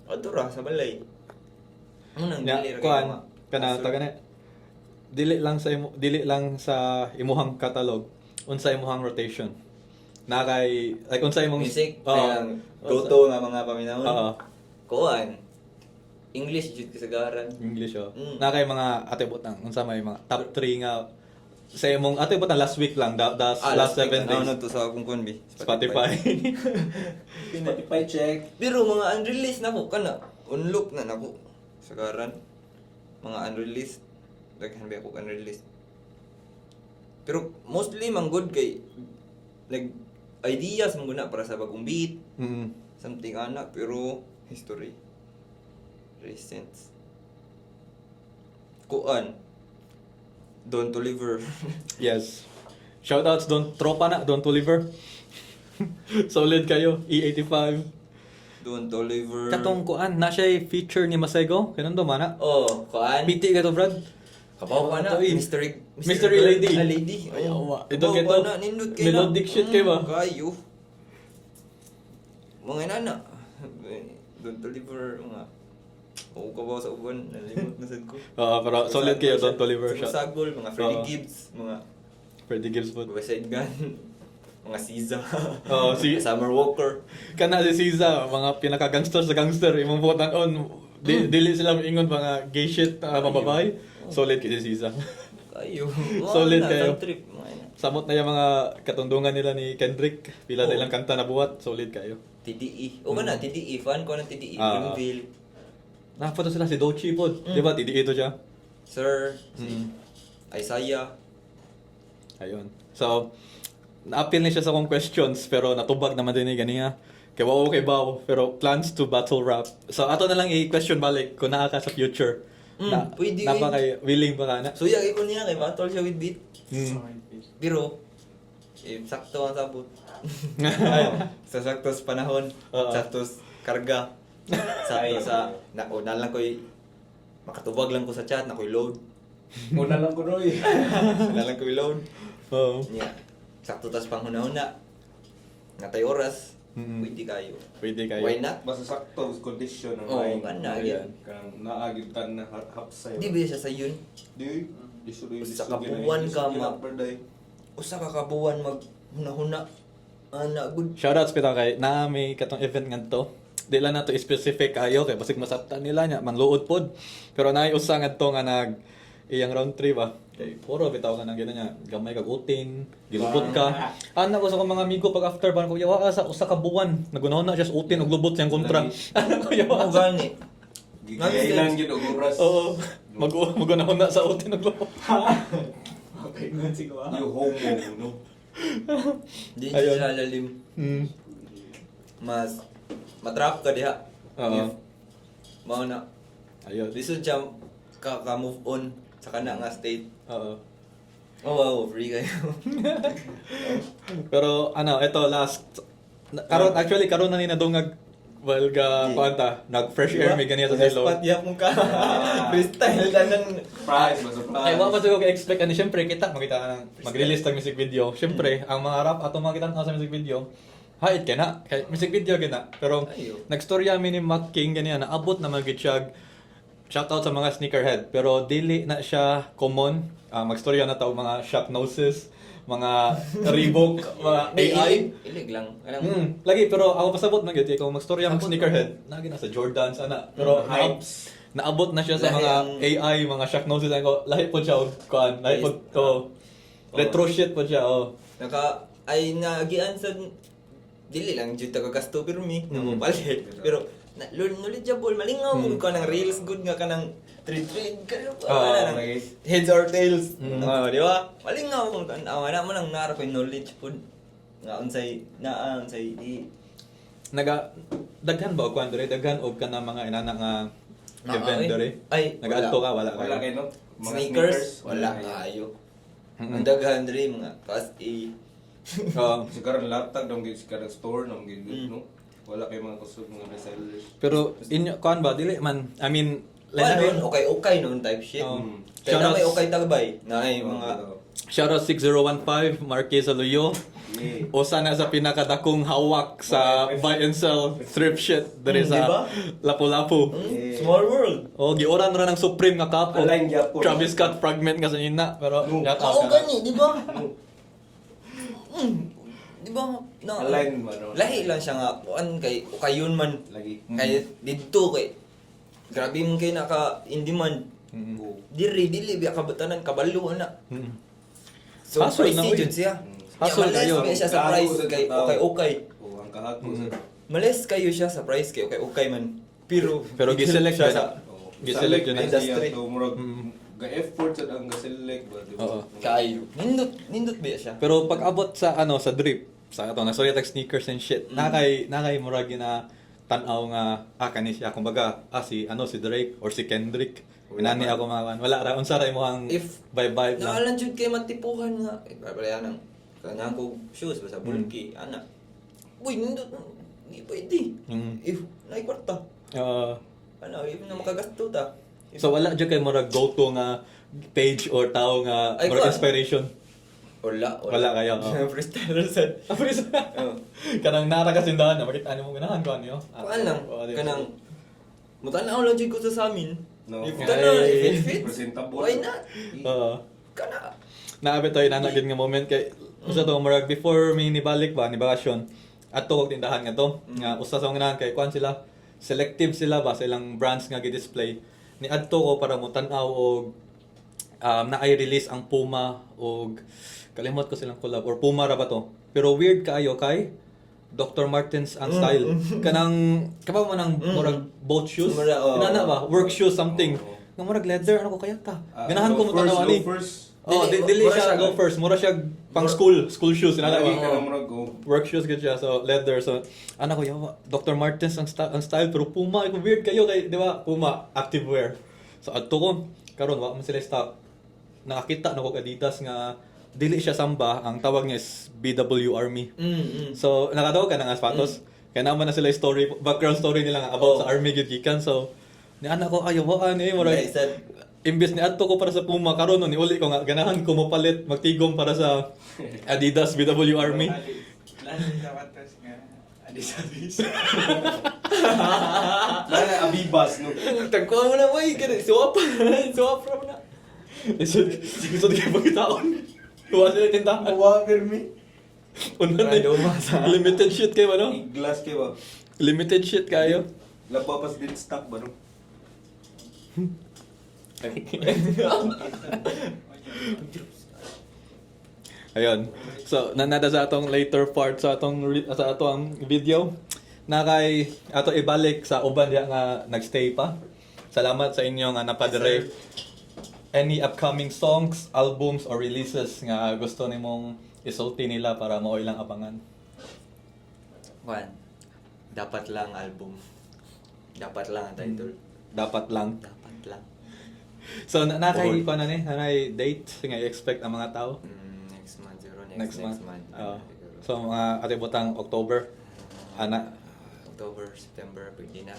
Ato ra sa balay. Unang Nya dili ra kuan mga kana pastor. ta kana dili lang sa imuhang catalog unsa imuhang rotation. Na kay like unsa imong Music, Oo. kaya go-to nga mga paminahon. Oo. Kuan. English jud kasagaran. English oh. Mm. Na kay mga atibot nang unsa may mga top 3 nga sa imong atibot na last week lang last 7 days. Ano to sa akong konbi? Spotify. Spotify check. Pero mga unreleased na ko kana. Unlock na nako. Sagaran. Mga unreleased. Daghan ba ako unreleased. Pero mostly man good kay like ideas man guna para sa bagong beat, Mm. something ana pero history. Recent. Kuan. Don't deliver. Yes. Shoutouts tropa na, don't deliver. Solid kayo, E85. Don't deliver. Katong kuan na siya feature ni Masego, kanon do mana. Oh, kuan. PT ka to, Brad. Kabaw pa na, Ito, eh. Mystery Lady. Ah, lady. Ay, Oh. awa. Ito, Kabaw ito. pa na, nindot kayo na. Melodic shit kayo ba? Kayo. Mga nana. Don't deliver, mga... Oo ka ba sa uban? Nalimot na sad ko. Pero solid kayo, don't deliver Sa siya. Sagol, mga Freddie Oo. Gibbs, mga Freddie Gibbs po. West Side Gun, mga Siza. Oo, Summer Walker. Kana si Siza, mga pinaka-gangster sa gangster, imong buotan on. Dili sila ingon mga gay shit mga babae. Solid kay si Siza. Kayo. Solid Mga kayo. na, trip. Mga na. Samot na yung mga katundungan nila ni Kendrick. Pila na ilang kanta na buhat, solid kayo. TDE. O ka na, TDE. Fan ko ng TDE. Ah. Greenville. Nakapunta sila si Dochi po. Di ba? TDE to siya. Sir. Mm. Isaiah. Ayun. So, na-appeal ni siya sa kong questions, pero natubag naman din ni ganiya. Kaya wow kay Bao, pero plans to battle rap. So, ato na lang i-question balik kung naa ka sa future. Pwede na ba kay willing ba ka na? So, yagi ko niya kay battle siya with beat. Pero, sakto ang sabot. Sa sakto sa panahon, Oo. sakto sa karga. Sakto sa, na lang ko'y, makatubag lang ko sa chat, na ko'y load. Una lang ko Roy. Na lang ko'y load. Oo. Nya, sakto tas panghuna-huna. Natay oras, Mm. pwede kayo. Pwede kayo. Why not? Basta sakto sa condition ng Oo, mind. kana, Ayan. yan. Kanang naagitan na hapsay. Di ba siya sa yun? Di. Isuloy. Sa kabuuan ka, Usa ka kabuwan mag huna-huna. Ana, good. Shoutouts pita kay na may katong event ngadto. Di lang nato specific kayo kay basig masabtan nila nya mangluod pod. Pero naay usa ngadto nga nag iyang round 3 ba. Kay puro bitaw ka nang nya gamay kag uting, gilubot ka. Ana ko sa akong mga amigo pag after ban ko yawa ka sa usa ka buwan. Nagunahon na siya sa utin og lubot siyang kontra. Ana ko yawa. Mo gani. Gigailan yun og oras. Oo. Magunahon na sa utin og lubot. Okay, ngan siguro. You homo, no? Di Ayun. siya lalim. Mm. Mas matrap ka diha. Oo. Mao na. Ayun. Lisod siya ka-move on sa kana nga state. Oo. Oh wow, free kayo. Pero ano, ito last karon actually karon na ni nadungag well ga Yeah. kuanta nag fresh air may ganiya sa silo. Spot ya mo ka. Freestyle tanan. Surprise, surprise. Ay, wa pa ko expect ani syempre kita makita ka ng mag-release tag music video. Syempre, ang mga rap ato makita sa music video. Hait ka na, kay music video gina. Pero Ayo. nagstorya mi ni Mac King ganiya na abot na magitsyag shoutout sa mga sneakerhead, pero dili na siya common. Magstorya na tao mga shock noses, mga Reebok, mga AI. Ilig lang. Alam mo. Lagi, pero ako pasabot na gyud kung magstorya mag sneakerhead, lagi na sa Jordans ana. Pero naabot na siya sa Lahi mga ang- AI, mga shock noses ako. Lahi po siya og kuan, lahi po to. Retro shit po siya, oh. Ay nagian sa dili lang jud tagagasto pero mi na mo palit. Pero knowledgeable malingaw mo ka ng reels good nga ka ng trade ka Ah, ng heads or tails. Mm. Di ba? Malingaw mo kan ana mo nang nara ko knowledge pud nga unsay di Daghan ba og kuan diri? Daghan og kana mga inana nga event eh. diri? Ay, Nag-adto ka wala Wala kayo? kayo, no? Mga sneakers wala Wala. kayo. Mm-mm. Ang daghan diri mga class A. Oo. Siguro latag dong gid siguro store nang gid Mm. no. Wala kay mga kusog mga resellers. Pero inyo kuan ba dili man, I mean, Wala lain noon, okay noon type shit. Um, Kaya na may shoutouts- okay tagbay na ay mga Shoutout 6015 Marquez Aluyo. Yeah. Usa na sa pinakadakong hawak sa buy and sell thrift shit diri Mm, sa diba? Lapu-Lapu. small world. Oh, giuran ra ng Supreme nga cup. Align gyapon. Travis Scott fragment nga sa nina, pero No. shout out Oo, ka na. gani, di ba? Di ba? Na, Align ba, no? Lahi lang siya nga, kuan kay kayon man. Lagi. Kay didto kay grabe mo kay naka in demand. Mm. Oh. Dili biya kabatanan kabalo na. Mm. So Hustle na, price uy. jud siya. Hustle Malis kayo. biya siya sa Kago price sa kay tao. okay. Oh, ang kahako Mm. sa Malis kayo siya sa price kay okay man. Pero Gi-select siya ba sa na? Gi-select yun na. industry. So, murag, Mm. ga-effort sa ang ga-select ba, di ba? Oo. kayo. Nindot biya siya. Pero pag abot sa sa drip, sa ato na sorry tag sneakers and shit. Nakay murag na tan-aw nga kani siya kumbaga si si Drake or si Kendrick. Minani ako mga wala ra unsa ra imong If vibe na. naalan jud kay matipuhan nga babalayan nang kanang ko shoes basta bulky ana. Uy, nindot di pwede. Mm. If nay kwarta. Ano, if na makagasto ta. So wala jud kay murag go to nga page or tao nga Ay, murag kuwan. inspiration. Wala kayo, oo. Freestyler sa. Oo. Kanang nara ka sindahan na makita mo ganahan ko ano. Kuan lang kanang mutanaw lang jud ko sa amin. No. If Ay. kana if it fits, Presentable. why not? Oo. Kana. Naabot tayo na gid nga moment kay usa to murag before mi nibalik ba ni bakasyon ato kog tindahan nga to nga usa sa nganahan kay kuan sila selective sila ba sa ilang brands nga gi-display ni adto ko para mo tan-aw og naay release ang Puma og kalimot ko silang collab or Puma ra ba to pero weird kaayo kay Dr. Martens ang style kanang kabaw mo nang murag boat shoes Mura, oo. inana ba work shoes something Oo. nga murag leather ano ko kaya ta ganahan ko mo Loafers, tanaw ani loafers. Oh, Dili, dili mura siya siya- go first. Mura siya pang school shoes inala Lagi ba. ka na murag, oh. Work shoes gud siya so leather so ana ko yawa Dr. Martens ang style pero Puma ko weird kayo kay di ba Puma activewear. So adto ko karon wa man sila stock. Nakakita na ko Adidas nga dili siya samba ang tawag niya is BW Army. So nakadaw ka na nga sapatos. Kaya naman na sila story background story nila nga about Oh. sa army gud gikan so ni ana ko ayawaan mura Nice, sir. imbes ni adto ko para sa Puma karon no ni uli ko nga ganahan ko mopalit magtigom para sa Adidas BW Army. Lalo sa watas nga. Adis-adis. Lala, abibas, no? Tagkuhan mo na, wey. Swap. Swap mo na. Isod kay pagkitaon. Tuwa sila tindahan. Mawa, Fermi. Unan na limited shit kayo ano? I-glass kayo ba? Limited shit kayo. Lapapas din stock ba, no? Ayun. So nanada sa atong later part sa atong video na kay ato ibalik sa uban diha nga nagstay pa. Salamat sa inyo nga napadre any upcoming songs, albums or releases nga gusto nimong isulti nila para mao ilang abangan. Juan, dapat lang album. Dapat lang ang title. Dapat lang. Dapat lang. So na kay ko na ni, nanay date nga i-expect ang mga tao Next month, zero. next month. Ano, So mga atibutang October ana. October, September, pwede na.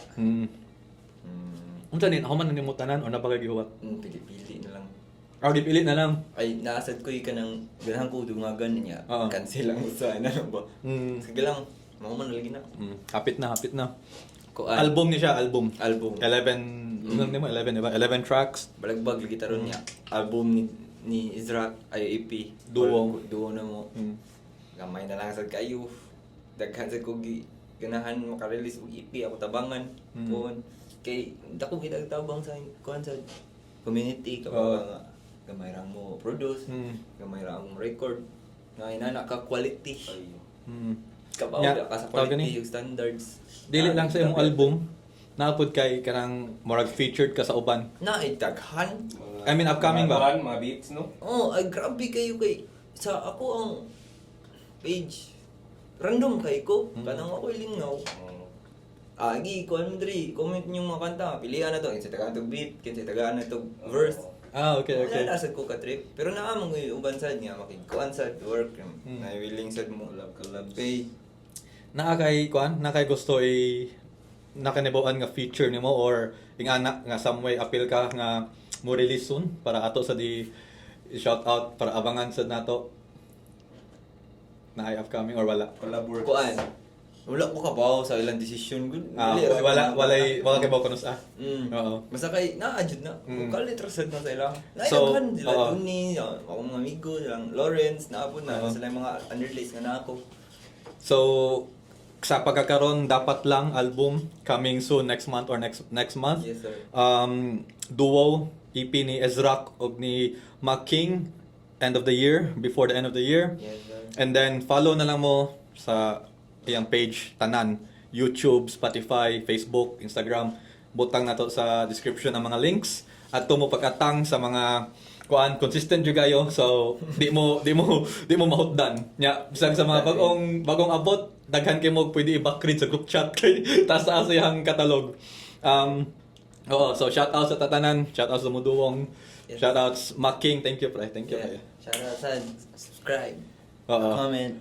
Unsa ni human na nimutanan o napagagihuwat? Pili-pili na lang. Dipili na lang. Ay, naasad ko yung kanang ganahan ko dungagan niya. Oo. Cancel lang sa ano ba. Mm. Sige lang, mga man lagi na. Hapit na. Kuan. Album ni siya, album. Album. 11 Ano mo 11 diba? 11 tracks. Balagbag lagi taron niya. Album ni Izrak ay EP. Duo. Duo na mo. Mm. Gamay na lang sad kayo. Daghan sa ko ganahan maka-release og EP ako tabangan. Mm. Kuan kay dako tabang sa kuan sa community kapag Oo. gamay ra mo produce, gamay ra mo record. Nga inana ka quality. Mm. Kabaw Nya, ka sa tawag quality gani. ug standards. Dili lang sa imong album, naapod kay kanang murag featured ka sa uban. Na daghan. I mean, upcoming ba? Mga beats, no? Oh, ay grabe kayo kay sa ako ang page random kay ko. Kanang ako lingaw. Agi, kuan diri, comment niyo mga kanta, pilihan na to, kinsa tagaan to beat, kinsa tagaan na to verse. Ah, okay, okay. Wala na sad ko ka trip, pero naamang yung uban sad niya makigkuan sad work, na willing sad mo collab pay. Nakakay kuan, nakay gusto nakanibuan nga feature nimo or ingana nga some way appeal ka nga mo release soon para ato sa di shout out para abangan sad nato na ay upcoming or wala. Collab works. Kuan. Wala ko kabaw sa ilang decision gud. Wala kay bonus Oo. Basta kay na-adjud na. Mm. Kung trusted na sa ila. So, Naidaghan sila oo. Tony, ako mga amigo, silang Lawrence, naapon na Oo. sila yung mga underlays nga na ako. So sa pagkakaroon dapat lang album coming soon next month or next month. Yes, sir. Duo EP ni Ezrak og ni Mac King end of the year, before the end of the year. Yes, sir. And then follow na lang mo sa iyang page tanan, YouTube, Spotify, Facebook, Instagram. Butang na to sa description ang mga links at tumo pagkatang sa mga kuan consistent jud kayo. So di mo mahutdan. Nya bisag sa mga bagong abot daghan kay mo pwede i-backread sa group chat kay taas sa iyang katalog. Oo, so shout out sa tatanan, shout out sa muduwong, Yes. shout outs Mac King, thank you pre, thank you. Yeah. Shout out sa subscribe, Oo. comment,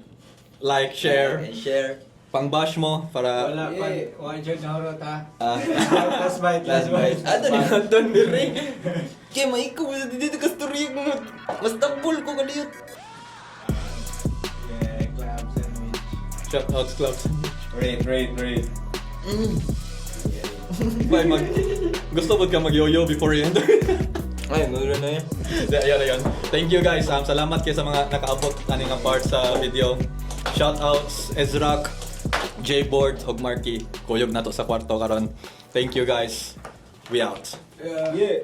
Like, share, and share. pang-bash mo para Wala pa, one shot na urot ha. Ah. Last bite, last bite. Ano ni Anton Mire? Kaya maikaw sa dito ka story mo. Mas tabol ko kaniyot. Yeah, club sandwich. shout outs clubs. Rate. Bye, gusto mo ka mag-yoyo before you enter? Ay, meron na yan. Ayun. Thank you guys. Salamat kayo sa mga nakaabot kaning nga part sa video. Shout outs Ezrak, J-Board, og Marky. Kuyog na to sa kwarto karon. Thank you guys. We out. Yeah. Yeah.